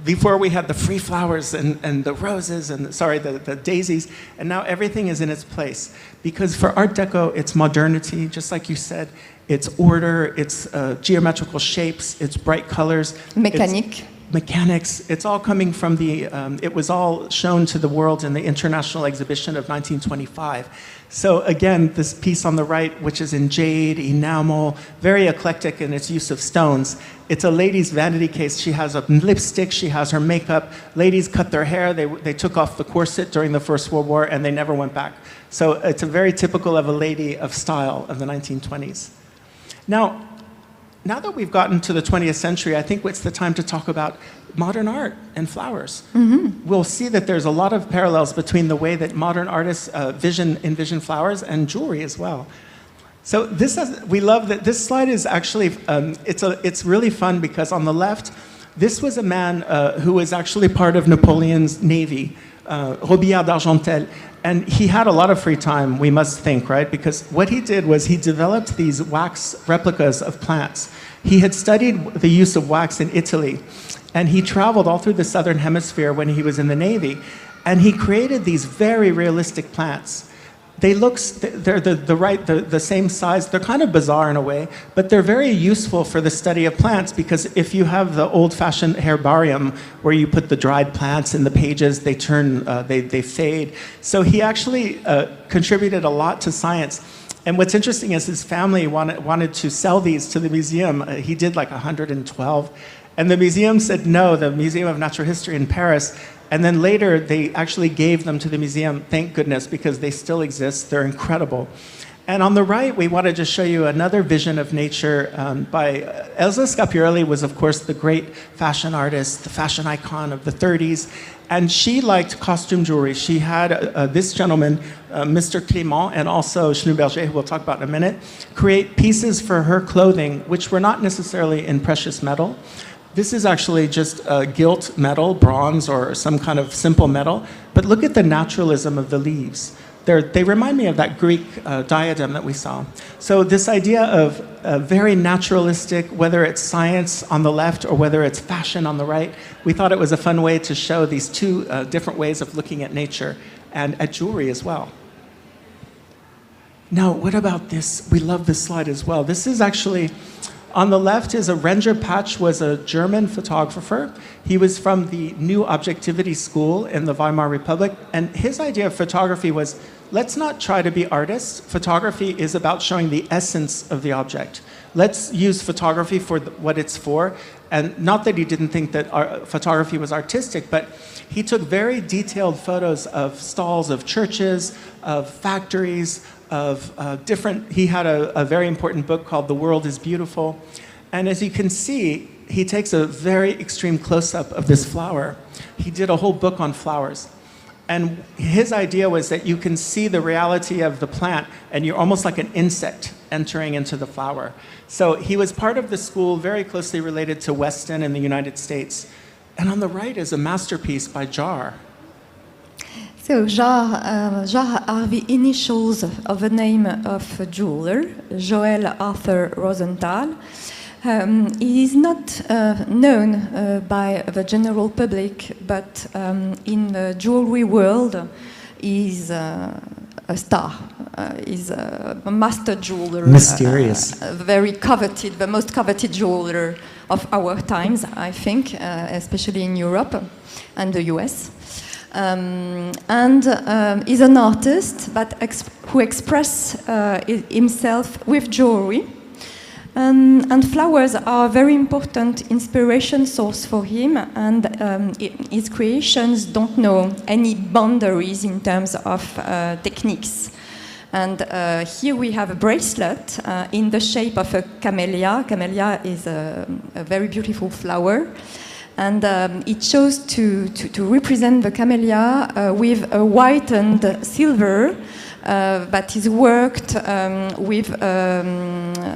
Speaker 1: Before we had the free flowers and the roses and the daisies, and now everything is in its place. Because for Art Deco, it's modernity, just like you said. It's order, it's geometrical shapes, it's bright colors. Mechanics. It's all coming from it was all shown to the world in the International Exhibition of 1925. So again, this piece on the right, which is in jade, enamel, very eclectic in its use of stones. It's a lady's vanity case. She has a lipstick, she has her makeup. Ladies cut their hair, they took off the corset during the First World War, and they never went back. So it's a very typical of a lady of style of the 1920s. Now that we've gotten to the 20th century, I think it's the time to talk about modern art and flowers. Mm-hmm. We'll see that there's a lot of parallels between the way that modern artists envision flowers and jewelry as well. So we love that this slide is actually, it's really fun because on the left, this was a man who was actually part of Napoleon's navy, Robillard d'Argentel. And he had a lot of free time, we must think, right? Because what he did was he developed these wax replicas of plants. He had studied the use of wax in Italy, and he traveled all through the southern hemisphere when he was in the Navy, and he created these very realistic plants. They're the same size. They're kind of bizarre in a way, but they're very useful for the study of plants because if you have the old-fashioned herbarium where you put the dried plants in the pages, they fade. So he actually contributed a lot to science. And what's interesting is his family wanted to sell these to the museum. He did like 112. And the museum said no, the Museum of Natural History in Paris. And then later, they actually gave them to the museum, thank goodness, because they still exist. They're incredible. And on the right, we wanted to show you another vision of nature by Elsa Scapioli was, of course, the great fashion artist, the fashion icon of the 30s. And she liked costume jewelry. She had this gentleman, Mr. Clément, and also Schnurberger, who we'll talk about in a minute, create pieces for her clothing, which were not necessarily in precious metal. This is actually just gilt metal, bronze, or some kind of simple metal. But look at the naturalism of the leaves. They remind me of that Greek diadem that we saw. So this idea of very naturalistic, whether it's science on the left or whether it's fashion on the right, we thought it was a fun way to show these two different ways of looking at nature and at jewelry as well. Now, what about this? We love this slide as well. This is actually, on the left is a Renger Patch, was a German photographer. He was from the New Objectivity School in the Weimar Republic, and his idea of photography was, let's not try to be artists. Photography is about showing the essence of the object. Let's use photography for what it's for, and not that he didn't think that photography was artistic, but he took very detailed photos of stalls of churches, of factories, of different, he had a very important book called The World is Beautiful. And as you can see, he takes a very extreme close-up of this flower. He did a whole book on flowers. And his idea was that you can see the reality of the plant, and you're almost like an insect entering into the flower. So he was part of the school very closely related to Weston in the United States. And on the right is a masterpiece by Jar.
Speaker 2: So Jar are the initials of the name of a jeweler, Joel Arthur Rosenthal. He is not known by the general public, but in the jewelry world, he's a star. He's a master jeweler.
Speaker 1: Mysterious.
Speaker 2: Very coveted, the most coveted jeweler of our times, I think, especially in Europe and the US. And is an artist but who expresses himself with jewelry. And flowers are a very important inspiration source for him, and his creations don't know any boundaries in terms of techniques. And here we have a bracelet in the shape of a camellia. Camellia is a very beautiful flower. And it chose to represent the camellia with a white and silver that is worked with,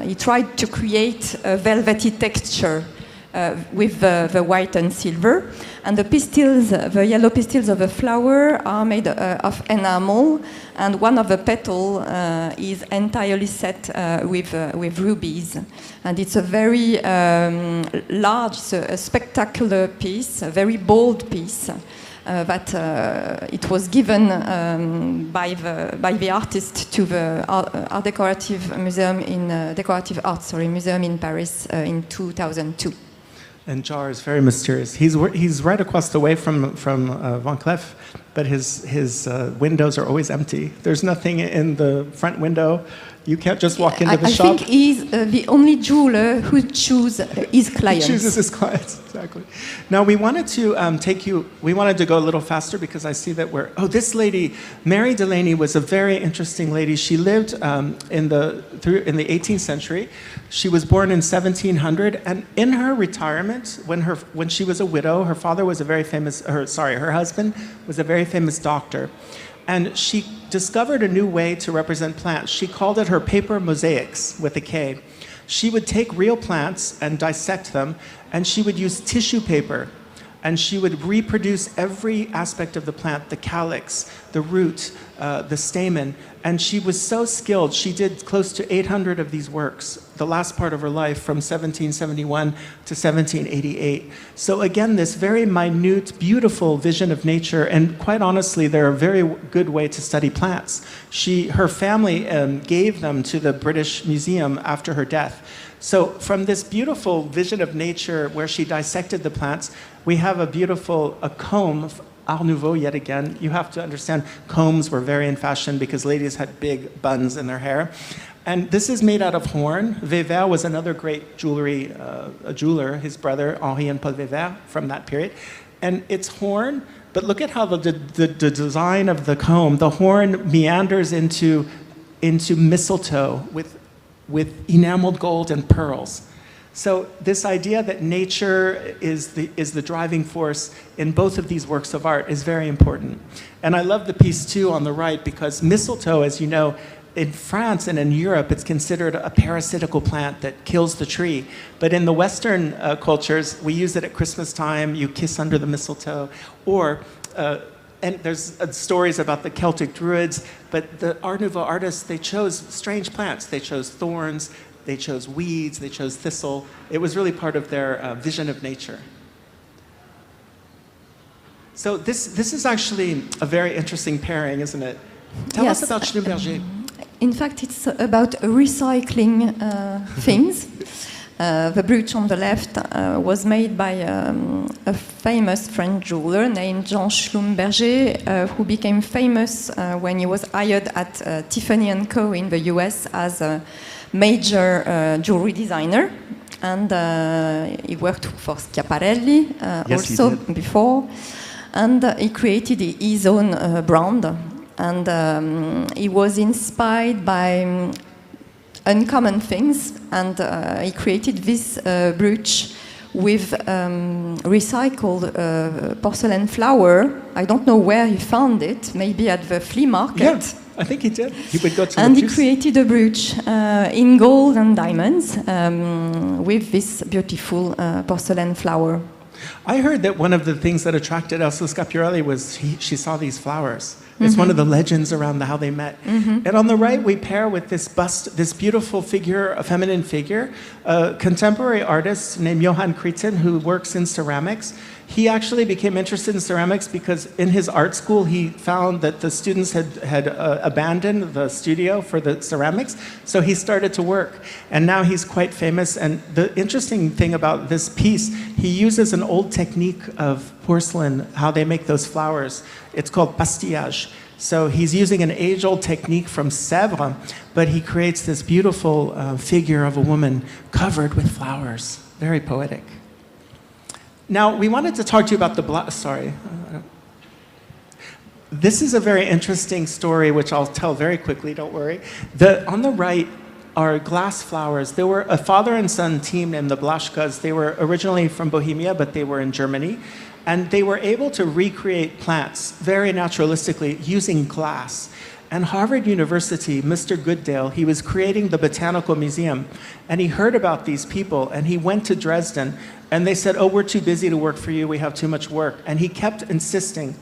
Speaker 2: he tried to create a velvety texture with the white and silver. And the pistils, the yellow pistils of the flower are made of enamel, and one of the petals is entirely set with rubies. And it's a very large, a spectacular piece, a very bold piece. That it was given by the artist to the Art Decorative Museum in Decorative Arts Museum in Paris in 2002.
Speaker 1: And Jar is very mysterious. He's right across the way from Van Cleef, but his windows are always empty. There's nothing in the front window. You can't just walk into the shop.
Speaker 2: I think he's the only jeweler who chooses his clients.
Speaker 1: He chooses his clients, exactly. Now we wanted to we wanted to go a little faster because I see that this lady, Mary Delaney, was a very interesting lady. She lived in the 18th century. She was born in 1700, and in her retirement, when she was a widow, her father was her husband was a very famous doctor. And she discovered a new way to represent plants. She called it her paper mosaics with a K. She would take real plants and dissect them, and she would use tissue paper, and she would reproduce every aspect of the plant, the calyx, the root, the stamen, and she was so skilled. She did close to 800 of these works, the last part of her life, from 1771 to 1788. So again, this very minute, beautiful vision of nature, and quite honestly, they're a very good way to study plants. Her family gave them to the British Museum after her death. So from this beautiful vision of nature where she dissected the plants, we have a comb, Art Nouveau yet again. You have to understand, combs were very in fashion because ladies had big buns in their hair. And this is made out of horn. Weber was another great jeweler, his brother, Henri and Paul Weber, from that period. And it's horn, but look at how the design of the comb, the horn meanders into mistletoe with enameled gold and pearls. So this idea that nature is the driving force in both of these works of art is very important. And I love the piece too on the right because mistletoe, as you know, in France and in Europe, it's considered a parasitical plant that kills the tree. But in the Western cultures, we use it at Christmas time. You kiss under the mistletoe. And there's stories about the Celtic Druids, but the Art Nouveau artists, they chose strange plants. They chose thorns, they chose weeds, they chose thistle. It was really part of their vision of nature. So this is actually a very interesting pairing, isn't it? Tell us about Schlumberger.
Speaker 2: In fact, it's about recycling things. The brooch on the left was made by a famous French jeweler named Jean Schlumberger, who became famous when he was hired at Tiffany & Co. in the US as a major jewelry designer. And he worked for Schiaparelli also before. And he created his own brand. And he was inspired by uncommon things, and he created this brooch with recycled porcelain flower. I don't know where he found it, maybe at the flea market.
Speaker 1: Yeah, I think he did. He would go to
Speaker 2: and
Speaker 1: the
Speaker 2: he created a brooch in gold and diamonds with this beautiful porcelain flower.
Speaker 1: I heard that one of the things that attracted Elsa Scapiorelli was she saw these flowers. It's one of the legends around how they met. And on the right, we pair with this bust, this beautiful figure, a feminine figure, a contemporary artist named Johan Krieten, who works in ceramics. He actually became interested in ceramics because in his art school, he found that the students had abandoned the studio for the ceramics. So he started to work. And now he's quite famous. And the interesting thing about this piece, he uses an old technique of porcelain, how they make those flowers. It's called pastillage. So he's using an age-old technique from Sèvres, but he creates this beautiful figure of a woman covered with flowers. Very poetic. Now, we wanted to talk to you about the sorry. This is a very interesting story, which I'll tell very quickly, don't worry. On the right are glass flowers. There were a father and son team named the Blaschkas. They were originally from Bohemia, but they were in Germany. And they were able to recreate plants very naturalistically using glass. And Harvard University, Mr. Goodale, he was creating the Botanical Museum, and he heard about these people, and he went to Dresden, and they said, oh, we're too busy to work for you, we have too much work. And he kept insisting.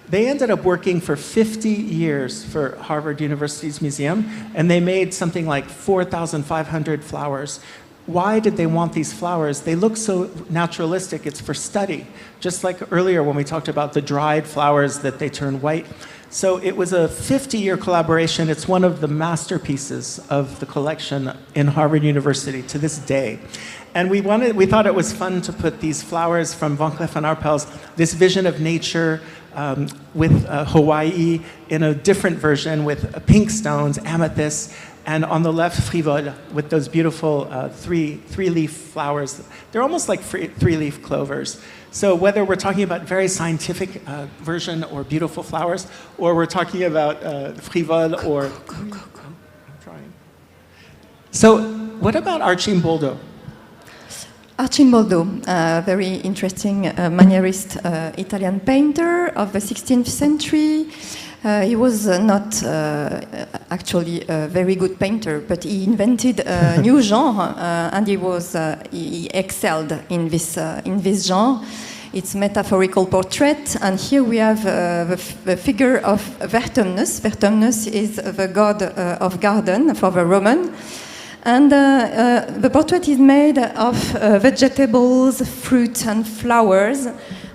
Speaker 1: They ended up working for 50 years for Harvard University's museum, and they made something like 4,500 flowers. Why did they want these flowers? They look so naturalistic, it's for study. Just like earlier when we talked about the dried flowers that they turn white. So it was a 50-year collaboration. It's one of the masterpieces of the collection in Harvard University to this day. And we thought it was fun to put these flowers from Van Cleef and Arpels, this vision of nature with Hawaii in a different version with pink stones, amethyst, and on the left, frivole, with those beautiful three-leaf flowers. They're almost like three-leaf clovers. So whether we're talking about very scientific version or beautiful flowers, or we're talking about frivole or... I'm trying. So what about Arcimboldo?
Speaker 2: Arcimboldo, a very interesting Manierist Italian painter of the 16th century. He was not actually a very good painter, but he invented a new genre, and he excelled in this genre. It's metaphorical portrait, and here we have the figure of Vertumnus. Vertumnus is the god of garden for the Roman. And the portrait is made of vegetables, fruit, and flowers.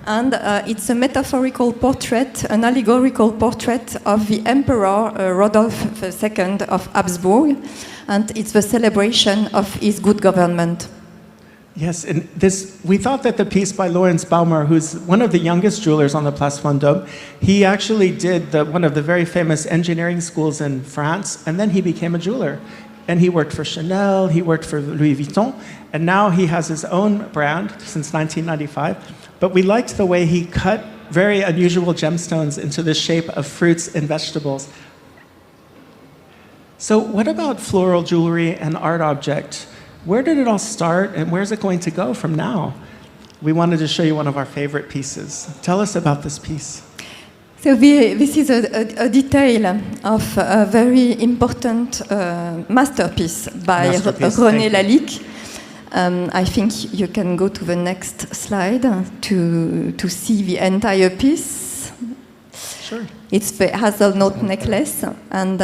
Speaker 2: And it's a metaphorical portrait, an allegorical portrait of the Emperor Rodolph II of Habsburg. And it's the celebration of his good government.
Speaker 1: Yes, and we thought that the piece by Lawrence Baumer, who's one of the youngest jewelers on the Place Vendôme, he actually did one of the very famous engineering schools in France, and then he became a jeweler. And he worked for Chanel, he worked for Louis Vuitton, and now he has his own brand since 1995. But we liked the way he cut very unusual gemstones into the shape of fruits and vegetables. So what about floral jewelry and art object? Where did it all start, and where's it going to go from now? We wanted to show you one of our favorite pieces. Tell us about this piece.
Speaker 2: So this is a detail of a very important masterpiece by René Lalique. I think you can go to the next slide to see the entire piece.
Speaker 1: Sure.
Speaker 2: It's the hazelnut necklace, and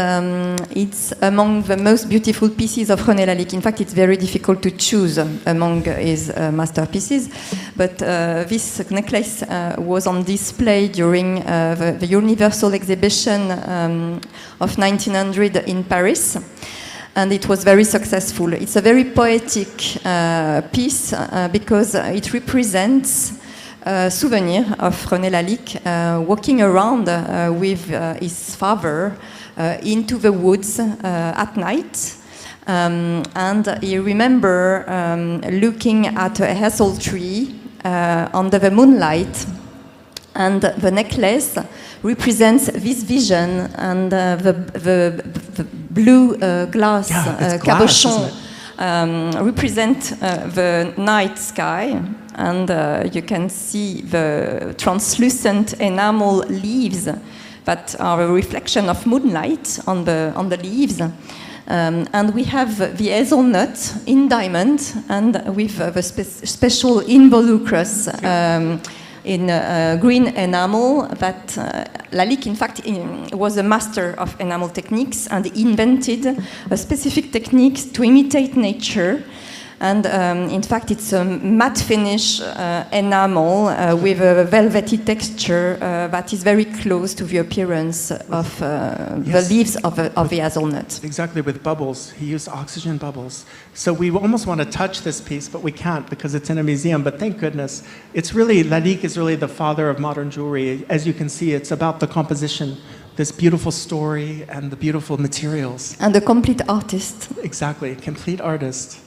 Speaker 2: it's among the most beautiful pieces of René Lalique. In fact, it's very difficult to choose among his masterpieces, but this necklace was on display during the Universal Exhibition of 1900 in Paris. And it was very successful. It's a very poetic piece because it represents a souvenir of René Lalique walking around with his father into the woods at night. And he remember looking at a hazel tree under the moonlight. And the necklace represents this vision, and the blue glass cabochon represent the night sky, and you can see the translucent enamel leaves that are a reflection of moonlight on the leaves. And we have the hazelnut in diamond, and with the special involucrous in green enamel that Lalique, in fact, was a master of enamel techniques and invented a specific technique to imitate nature. And in fact, it's a matte finish enamel with a velvety texture that is very close to the appearance of the leaves of the hazelnut.
Speaker 1: Exactly, with bubbles. He used oxygen bubbles. So we almost want to touch this piece, but we can't because it's in a museum. But thank goodness. It's really, Lalique is really the father of modern jewelry. As you can see, it's about the composition, this beautiful story, and the beautiful materials.
Speaker 2: And a complete artist.
Speaker 1: Exactly, complete artist.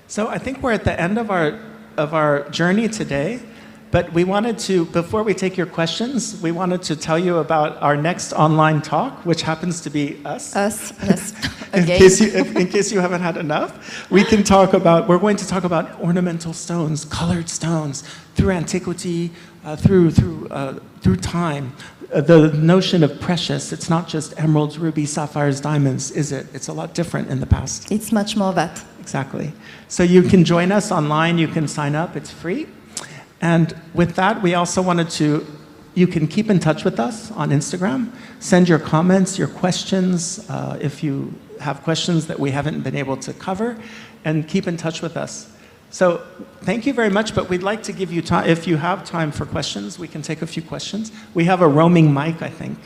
Speaker 1: So I think we're at the end of our journey today, but we wanted to, before we take your questions, we wanted to tell you about our next online talk, which happens to be us.
Speaker 2: Us, yes.
Speaker 1: in case you haven't had enough, we're going to talk about ornamental stones, colored stones, through antiquity, through time. The notion of precious, it's not just emeralds, rubies, sapphires, diamonds, is it? It's a lot different in the past.
Speaker 2: It's much more that.
Speaker 1: Exactly. So you can join us online, you can sign up, it's free. And with that, we also wanted to, you can keep in touch with us on Instagram, send your comments, your questions, if you have questions that we haven't been able to cover, and keep in touch with us. So thank you very much, but we'd like to give you time, if you have time for questions, we can take a few questions. We have a roaming mic, I think.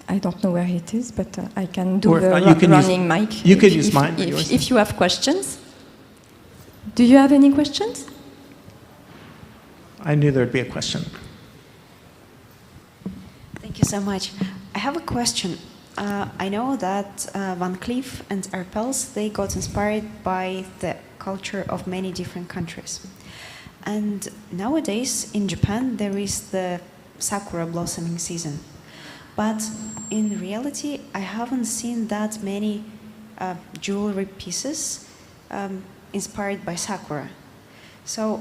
Speaker 2: I don't know where it is, but I can do the running mic.
Speaker 1: You can use mine.
Speaker 2: If you have questions. Do you have any questions?
Speaker 1: I knew there'd be a question.
Speaker 3: Thank you so much. I have a question. I know that Van Cleef and Arpels, they got inspired by the culture of many different countries. And nowadays in Japan, there is the sakura blossoming season. But in reality, I haven't seen that many jewelry pieces inspired by sakura. So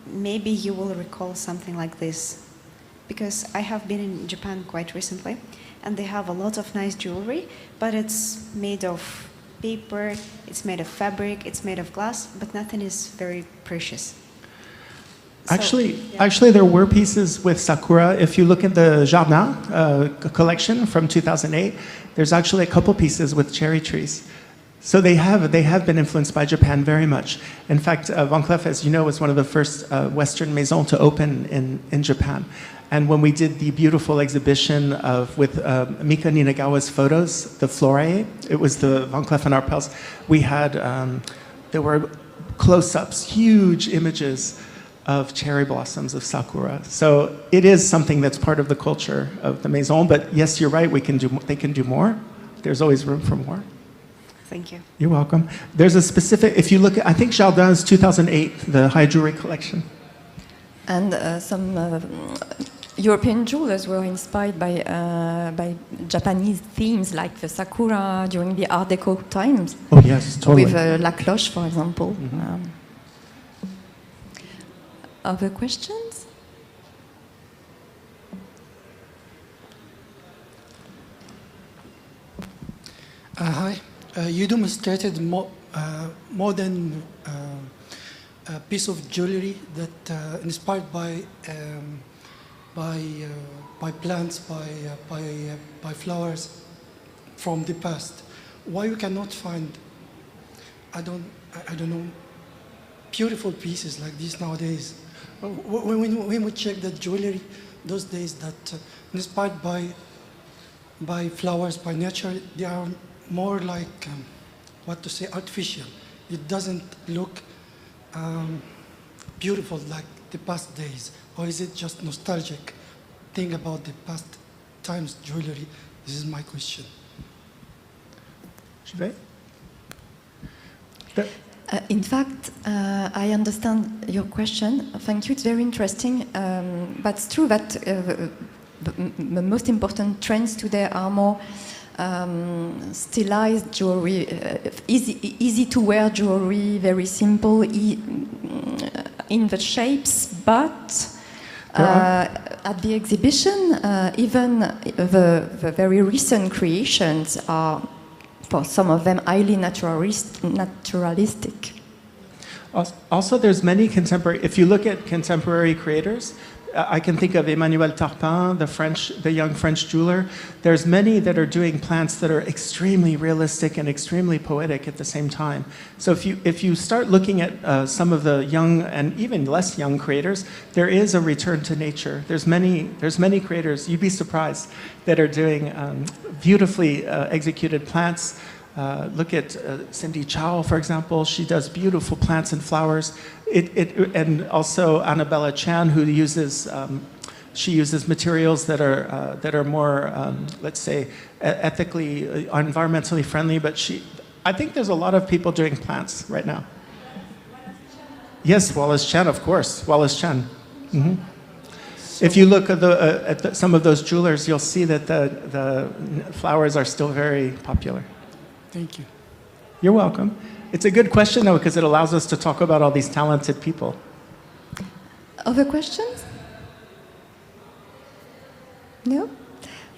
Speaker 3: maybe you will recall something like this. Because I have been in Japan quite recently, and they have a lot of nice jewelry, but it's made of paper, it's made of fabric, it's made of glass, but nothing is very precious.
Speaker 1: Actually, there were pieces with sakura. If you look at the Jardin collection from 2008, there's actually a couple pieces with cherry trees. So they have been influenced by Japan very much. In fact, Van Cleef, as you know, was one of the first Western maisons to open in Japan. And when we did the beautiful exhibition with Mika Ninagawa's photos, the Flora, it was the Van Cleef and Arpels. We had, there were close-ups, huge images of cherry blossoms of sakura. So it is something that's part of the culture of the maison. But yes, you're right. They can do more. There's always room for more.
Speaker 3: Thank you.
Speaker 1: You're welcome. There's a specific. If you look at, I think Jardin's 2008, the high jewelry collection.
Speaker 2: And some European jewelers were inspired by Japanese themes like the sakura during the Art Deco times.
Speaker 1: Oh yes, totally.
Speaker 2: With La Cloche, for example. Mm-hmm. Other questions?
Speaker 4: Hi. You demonstrated more than a piece of jewelry that inspired by by plants, by flowers from the past. Why we cannot find, I don't know, beautiful pieces like this nowadays? When we check the jewelry those days that inspired by flowers, by nature, they are more like, artificial. It doesn't look beautiful like the past days. Or is it just nostalgic thing about the past times jewelry? This is my question.
Speaker 2: In fact, I understand your question. Thank you. It's very interesting. But it's true that the most important trends today are more stylized jewelry, easy to wear jewelry, very simple in the shapes. But at the exhibition, even the very recent creations are, for some of them, highly naturalistic.
Speaker 1: Also, there's many contemporary, if you look at contemporary creators, I can think of Emmanuel Tarpin, the young French jeweler. There's many that are doing plants that are extremely realistic and extremely poetic at the same time. So if you start looking at some of the young and even less young creators, there is a return to nature. There's many creators, you'd be surprised, that are doing beautifully executed plants. Look at Cindy Chow, for example. She does beautiful plants and flowers. And also Annabella Chan, who uses materials that are more, let's say, ethically, environmentally friendly. But I think there's a lot of people doing plants right now. Yes, Wallace Chan, of course, Wallace Chan. Mm-hmm. If you look at some of those jewelers, you'll see that the flowers are still very popular.
Speaker 4: Thank you.
Speaker 1: You're welcome. It's a good question, though, because it allows us to talk about all these talented people.
Speaker 2: Other questions? No?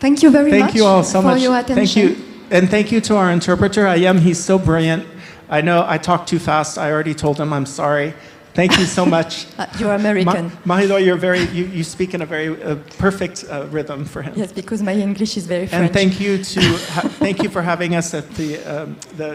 Speaker 2: Thank you very much.
Speaker 1: Thank you all so much.
Speaker 2: For your attention.
Speaker 1: Thank you. And thank you to our interpreter, Ayem. He's so brilliant. I know I talked too fast. I already told him I'm sorry. Thank you so much.
Speaker 2: You're American.
Speaker 1: Mahilo, you speak in a very perfect rhythm for him.
Speaker 2: Yes, because my English is very French.
Speaker 1: And thank you for having us at the